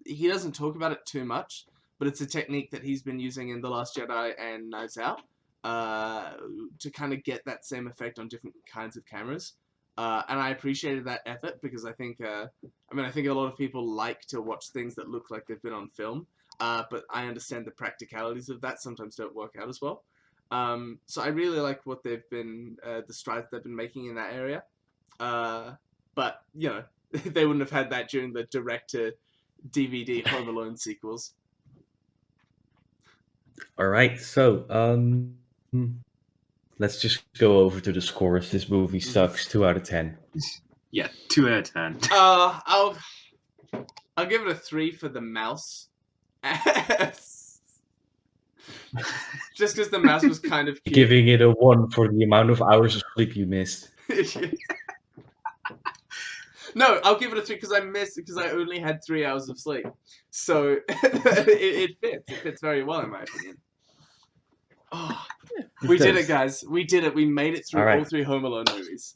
he doesn't talk about it too much, but it's a technique that he's been using in The Last Jedi and Knives Out to kind of get that same effect on different kinds of cameras. And I appreciated that effort because I think a lot of people like to watch things that look like they've been on film. But I understand the practicalities of that sometimes don't work out as well. So I really like what they've been, the strides they've been making in that area. But, you know, they wouldn't have had that during the direct-to-DVD Home Alone sequels. All right, so let's just go over to the scores. This movie sucks. 2 out of 10. Yeah, 2 out of 10. I'll give it a 3 for the mouse. Just because the mouse was kind of cute. Giving it a 1 for the amount of hours of sleep you missed. No, I'll give it a 3 because I only had 3 hours of sleep. So it fits. It fits very well in my opinion. Oh, we did it, guys. We did it. We made it through all 3 Home Alone movies.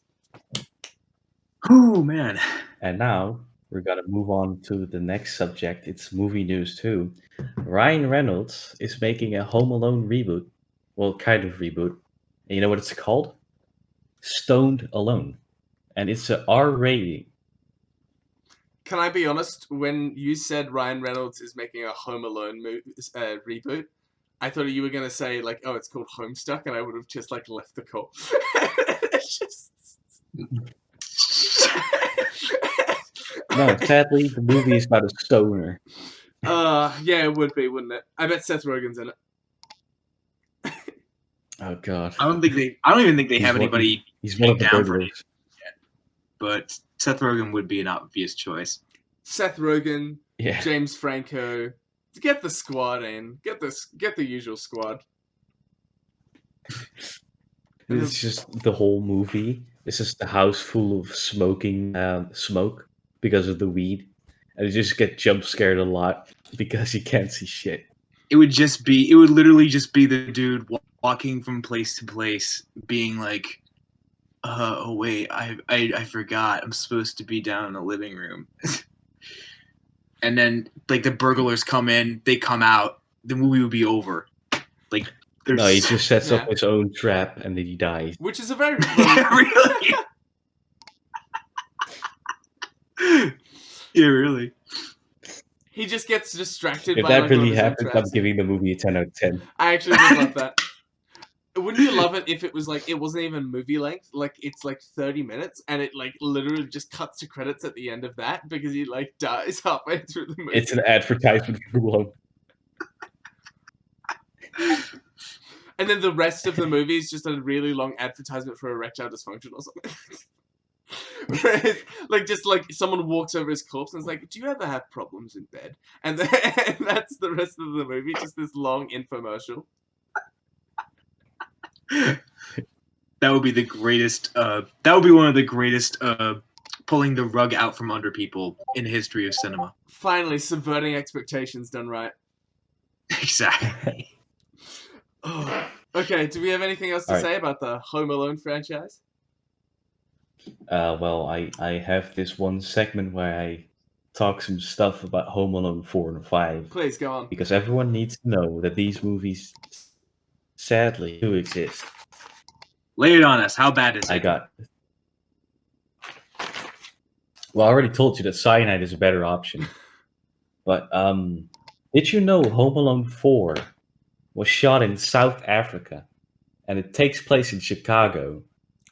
Oh man! And now we're gonna move on to the next subject. It's movie news too. Ryan Reynolds is making a Home Alone reboot. Well, kind of reboot. And you know what it's called? Stoned Alone. And it's a R rating. Can I be honest? When you said Ryan Reynolds is making a Home Alone reboot, I thought you were gonna say like, "Oh, it's called Homestuck," and I would have just like left the call. No, sadly, the movie is about a stoner. Yeah, it would be, wouldn't it? I bet Seth Rogen's in it. Oh god. I don't even think they have anybody He's one of the down for it burglars. yet. But Seth Rogen would be an obvious choice. Seth Rogen, Yeah. James Franco. Get the squad in. Get the usual squad. It's just the whole movie This is the house full of smoking smoke because of the weed, and you just get jump scared a lot because you can't see shit. It would literally just be the dude walking from place to place, being like, oh wait, I forgot. I'm supposed to be down in the living room. And then like the burglars come in, they come out, the movie would be over. Like No, he just sets up Yeah. his own trap and then he dies. Which is a very really? Yeah, really. He just gets distracted If by that like, one of really his own happens, I'm traps. giving the movie a 10 out of 10. I actually would love that. Wouldn't you love it if it was like it wasn't even movie length? Like it's like 30 minutes, and it like literally just cuts to credits at the end of that because he like dies halfway through the movie. It's an advertisement for Wellman. And then the rest of the movie is just a really long advertisement for erectile dysfunction or something. Like just like someone walks over his corpse and is like, "Do you ever have problems in bed?" And that's the rest of the movie, just this long infomercial. That would be the greatest. That would be one of the greatest pulling the rug out from under people in the history of cinema. Finally, subverting expectations done right. Exactly. Oh. Okay, do we have anything else to All right. say about the Home Alone franchise? Well, I have this one segment where I talk some stuff about Home Alone 4 and 5 Please go on. because everyone needs to know that these movies sadly do exist. Lay it on us. How bad is it? I got. Well, I already told you that cyanide is a better option. But did you know Home Alone 4 was shot in South Africa and it takes place in Chicago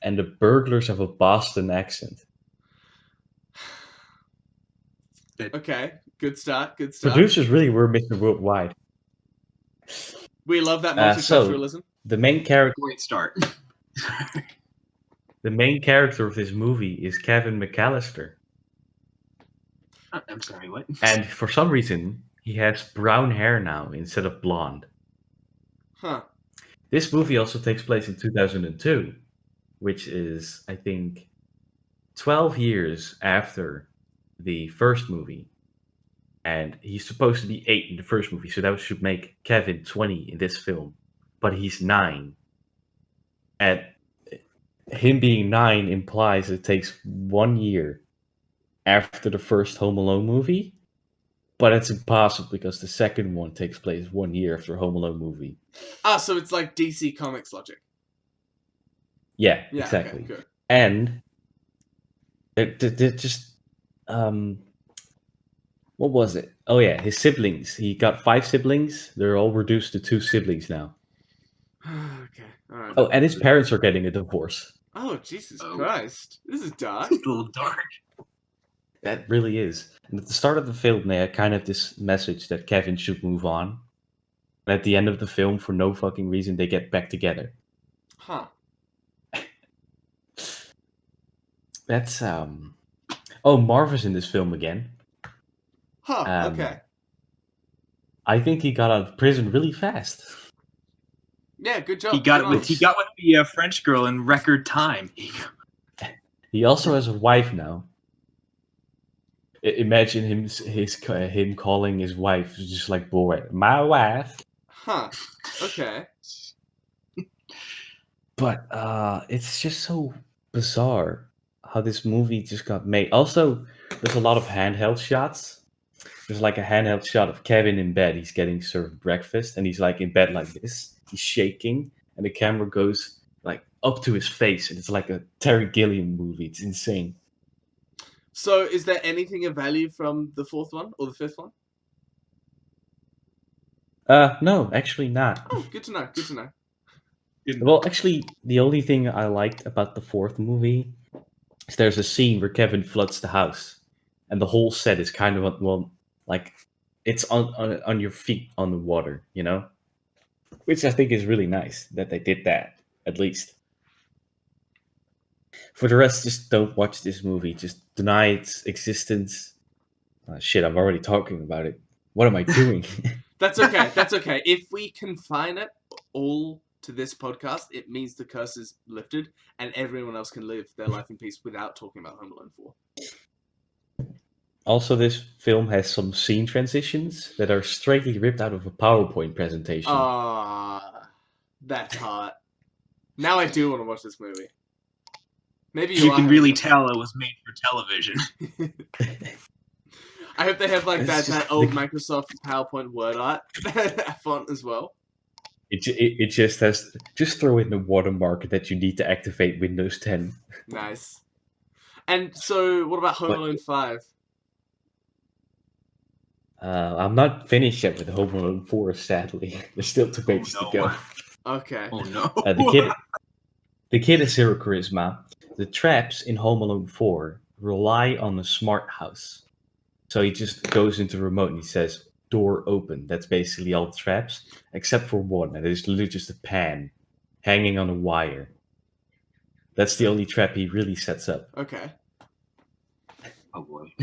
and the burglars have a Boston accent? Okay, good start. Good start. Producers really were Mr. Worldwide. We love that So- multiculturalism. The main character Great start. The main character of this movie is Kevin McAllister. I'm sorry, what? And for some reason, he has brown hair now instead of blonde. Huh. This movie also takes place in 2002, which is, I think, 12 years after the first movie. And he's supposed to be 8 in the first movie, so that should make Kevin 20 in this film. But he's 9. And him being 9 implies it takes 1 year after the first Home Alone movie. But it's impossible because the second one takes place 1 year after Home Alone movie. Ah, so it's like DC Comics logic. Yeah, Yeah, exactly. okay, good. And they're just what was it? Oh yeah, his siblings. He got 5 siblings. They're all reduced to 2 siblings now. Okay, alright. Oh, and his parents are getting a divorce. Oh, Jesus Oh. Christ. This is dark. It's a little dark. That really is. And at the start of the film, they had kind of this message that Kevin should move on. And at the end of the film, for no fucking reason, they get back together. Huh. That's Oh, Marv is in this film again. Huh, Um, okay. I think he got out of prison really fast. Yeah, good job. He got good it on with him. the French girl in record time. He also has a wife now. Imagine him calling his wife just like, boy, my wife. Huh. Okay. But it's just so bizarre how this movie just got made. Also, there's a lot of handheld shots. There's like a handheld shot of Kevin in bed. He's getting served breakfast, and he's like in bed like this. He's shaking, and the camera goes like up to his face, and it's like a Terry Gilliam movie. It's insane. So, is there anything of value from the 4th one or the 5th one? No, actually not. Oh, good to know. Good to know. Well, actually, the only thing I liked about the 4th movie is there's a scene where Kevin floods the house, and the whole set is kind of like it's on your feet on the water, you know, which I think is really nice that they did that at least. For the rest, just don't watch this movie. Just deny its existence. Shit, I'm already talking about it. What am I doing? That's okay. That's okay. If we confine it all to this podcast, it means the curse is lifted and everyone else can live their life in peace without talking about Home Alone 4. Also, this film has some scene transitions that are straightly ripped out of a PowerPoint presentation. That's hot. Now I do want to watch this movie. Maybe You can are really having tell it was made for television. I hope they have like It's that just old the- Microsoft PowerPoint word art font as well. It just has just throw in the watermark that you need to activate Windows 10. Nice. And so, what about Home But- Alone 5? I'm not finished yet with Home Alone 4, sadly. There's still 2 pages no. to go. Okay. Oh no. The kid has zero charisma. The traps in Home Alone 4 rely on a smart house. So he just goes into the remote and he says, door open. That's basically all the traps, except for one, and it is literally just a pan hanging on a wire. That's the only trap he really sets up. Okay. Oh boy.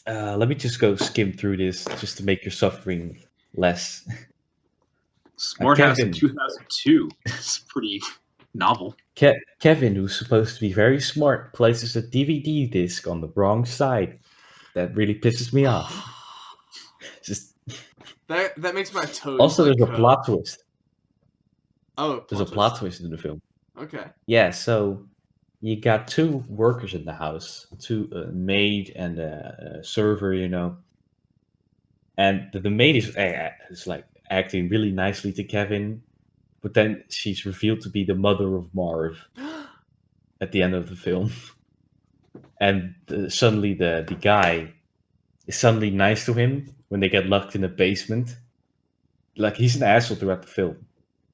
Let me just go skim through this just to make your suffering less. Smart House in Kevin. 2002. It's pretty novel. Kevin, who's supposed to be very smart, places a DVD disc on the wrong side. That really pisses me off. Just That makes my toes. also, like, there's a curl. plot twist. Oh, There's a plot twist in the film. Okay. Yeah, so you got 2 workers in the house, 2 a maid and a server, you know. And the maid is like acting really nicely to Kevin, but then she's revealed to be the mother of Marv at the end of the film. And suddenly the guy is suddenly nice to him when they get locked in the basement. Like, he's an asshole throughout the film.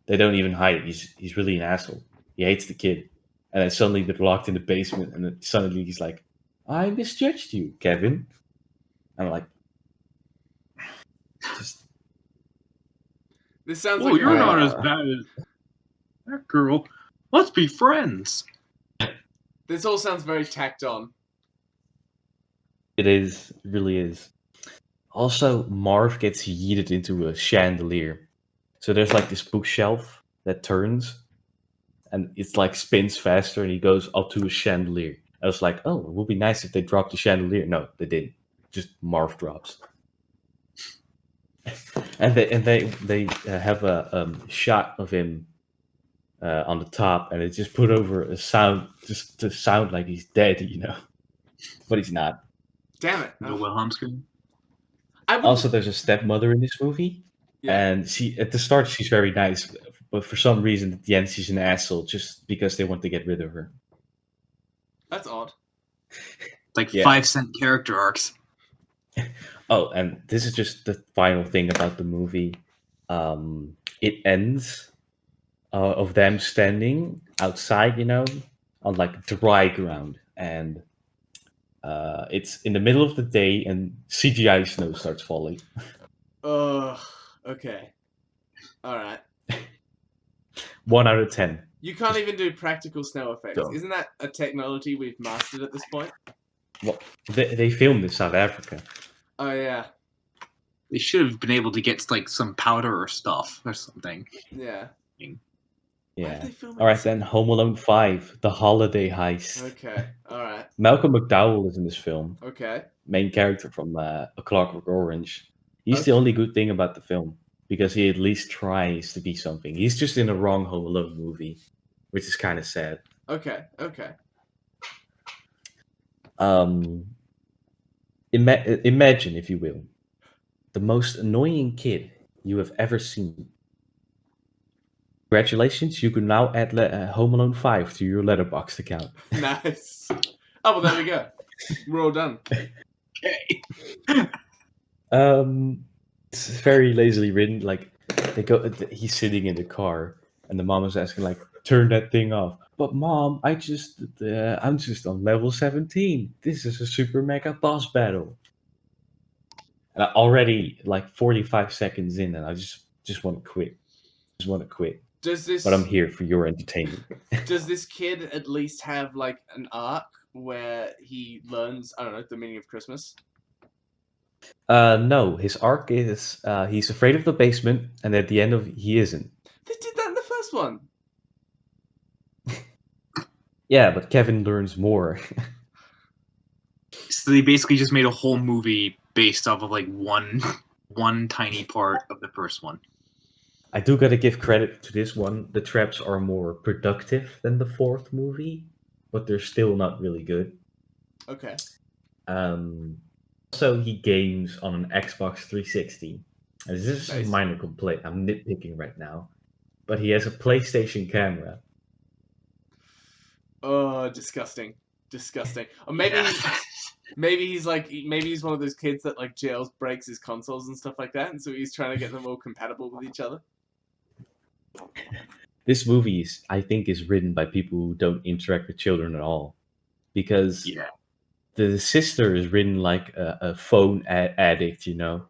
They don't even hide it. He's really an asshole. He hates the kid. And then suddenly they're locked in the basement, and then suddenly he's like, I misjudged you, Kevin. I'm like, just This sounds Oh, like you're a- not as bad as that girl. Let's be friends. This all sounds very tacked on. it is, it really is. Also, Marv gets yeeted into a chandelier. So there's like this bookshelf that turns, and it's like spins faster, and he goes up to a chandelier. I was like, oh, it would be nice if they dropped the chandelier. No, they didn't. Just Marv drops. And they have a shot of him on the top, and it's just put over a sound just to sound like he's dead, you know. But he's not. Damn it. No Wilhelm scream. I would, Also, there's a stepmother in this movie, yeah. and she at the start she's very nice, but for some reason at the end she's an asshole just because they want to get rid of her. That's odd. Like Yeah. 5-cent character arcs. Oh, and this is just the final thing about the movie. It ends of them standing outside, you know, on like dry ground, and it's in the middle of the day, and CGI snow starts falling. Ugh. Okay. Alright. 1 out of 10. You can't even do practical snow effects. Don't. Isn't that a technology we've mastered at this point? Well, they filmed in South Africa. Oh, yeah. They should have been able to get like some powder or stuff or something. Yeah. Why Yeah. did they film it All right, in then Home Alone 5, The Holiday Heist. Okay. Alright. Malcolm McDowell is in this film, Okay. main character from A Clockwork Orange. He's Okay. the only good thing about the film because he at least tries to be something. He's just in the wrong Home Alone movie, which is kind of sad. Okay. Okay. Imagine, if you will, the most annoying kid you have ever seen. Congratulations, you can now add Home Alone 5 to your Letterboxd account. Nice. Oh, well, there we go. We're all done. Okay. It's very lazily written. Like he's sitting in the car, and the mom is asking, like, "Turn that thing off." But mom, I'm just on level 17. This is a super mega boss battle. And I already like 45 seconds in, and I just want to quit. Just want to quit. Does this But I'm here for your entertainment. does this kid at least have like an arc where he learns, I don't know, the meaning of Christmas? No, his arc is he's afraid of the basement, and at the end of he isn't. They did that in the first one. Yeah, but Kevin learns more. So they basically just made a whole movie based off of like one tiny part of the first one. I do gotta give credit to this one. The traps are more productive than the fourth movie, but they're still not really good. Okay. Also, he games on an Xbox 360. And this is a Nice. minor complaint. I'm nitpicking right now. But he has a PlayStation camera. Oh, disgusting. Or maybe he's one of those kids that like jailbreaks his consoles and stuff like that, and so he's trying to get them all compatible with each other. This movie is, I think, is written by people who don't interact with children at all. Because Yeah. the sister is written like a phone addict, you know?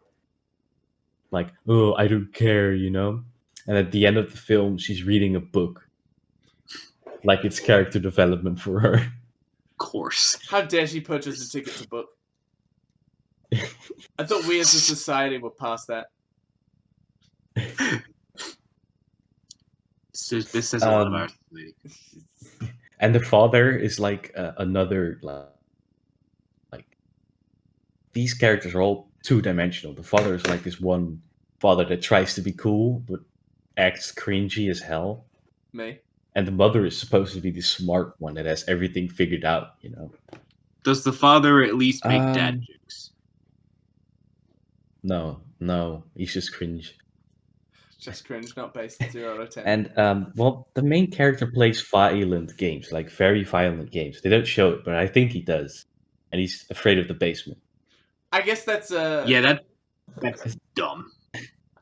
Like, oh, I don't care, you know? And at the end of the film, she's reading a book. Like it's character development for her. Of course. How dare she purchase a ticket to book? I thought we as a society were past that. This says a lot about our society. And the father is like another like these characters are all two-dimensional. The father is like this one father that tries to be cool but acts cringy as hell. Me. And the mother is supposed to be the smart one that has everything figured out, you know. Does the father at least make dad jokes? No, he's just cringe. Just cringe, not based 0 out of 10. And well, the main character plays violent games, like very violent games. They don't show it, but I think he does. And he's afraid of the basement. I guess that's Yeah, that's dumb.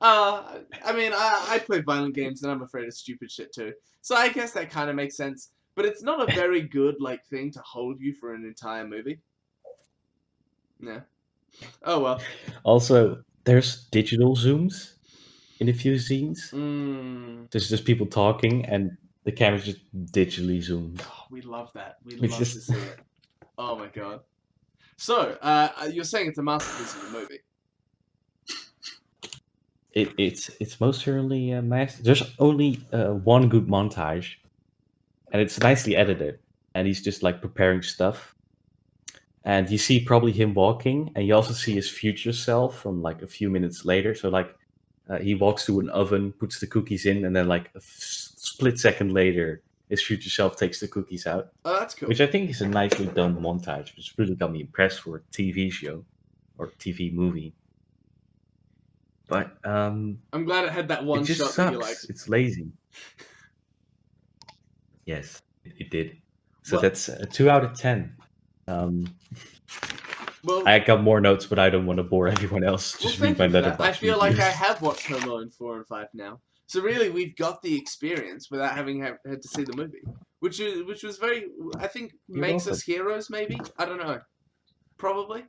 I mean, I play violent games and I'm afraid of stupid shit too. So I guess that kind of makes sense. But it's not a very good like thing to hold you for an entire movie. Yeah. Oh well. Also, there's digital zooms in a few scenes. There's just people talking and the camera's just digitally zoomed. Oh, we love that. We'd Which love is- to see it. Oh my god. So, you're saying it's a masterpiece of a movie? It's most certainly a master. There's only one good montage, and it's nicely edited. And he's just like preparing stuff, and you see probably him walking, and you also see his future self from like a few minutes later. So like he walks to an oven, puts the cookies in, and then like a split second later, his future self takes the cookies out. Oh, that's cool. Which I think is a nicely done montage, which really got me impressed for a TV show or TV movie. But I'm glad it had that one it just shot sucks. that you liked. It's lazy. Yes, it did. So Well- that's a 2 out of 10. Well, I got more notes, but I don't want to bore everyone else. well, Just read thank my you for that. I letterbox feel like I reviews. have watched Home Alone 4 and 5 now. So really, we've got the experience without having had to see the movie, which was very, I think, You're makes welcome. us heroes. Maybe, I don't know. Probably.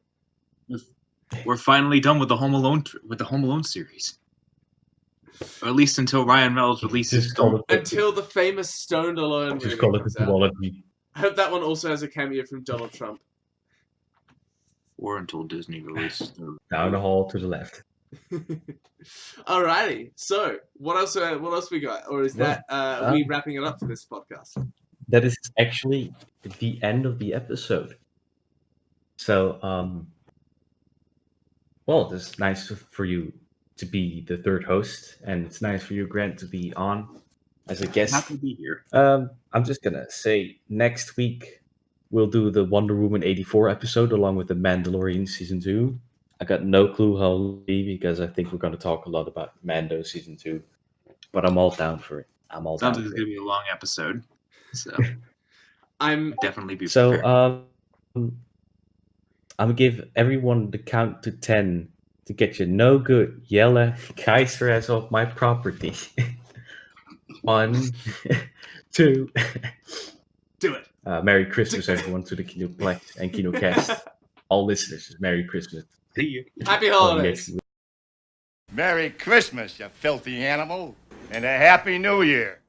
We're finally done with the Home Alone series, or at least until Ryan Reynolds releases Just call it, Until the famous Stoned Alone movie just call it comes the out. duology. I hope that one also has a cameo from Donald Trump. or until Disney releases. Down the hall to the left. Alrighty. So, what else we got? Or is that are we wrapping it up for this podcast? That is actually the end of the episode. So, well, it's nice for you to be the third host, and it's nice for you, Grant, to be on as a guest. Happy to be here. I'm just gonna say next week we'll do the Wonder Woman 84 episode along with the Mandalorian season 2. I got no clue how it'll be because I think we're gonna talk a lot about Mando season 2. But I'm all down for it. I'm all Sounds down like it's for gonna it. be a long episode, so I'm definitely be So prepared. I'm gonna give everyone the count to 10 to get you no good. Yell Kaiser as off my property. 1, 2. do it. Merry Christmas, everyone, to the Kinoplex and Kinocast. All listeners, Merry Christmas. See you. Happy Oh, holidays. yes. Merry Christmas, you filthy animal, and a Happy New Year.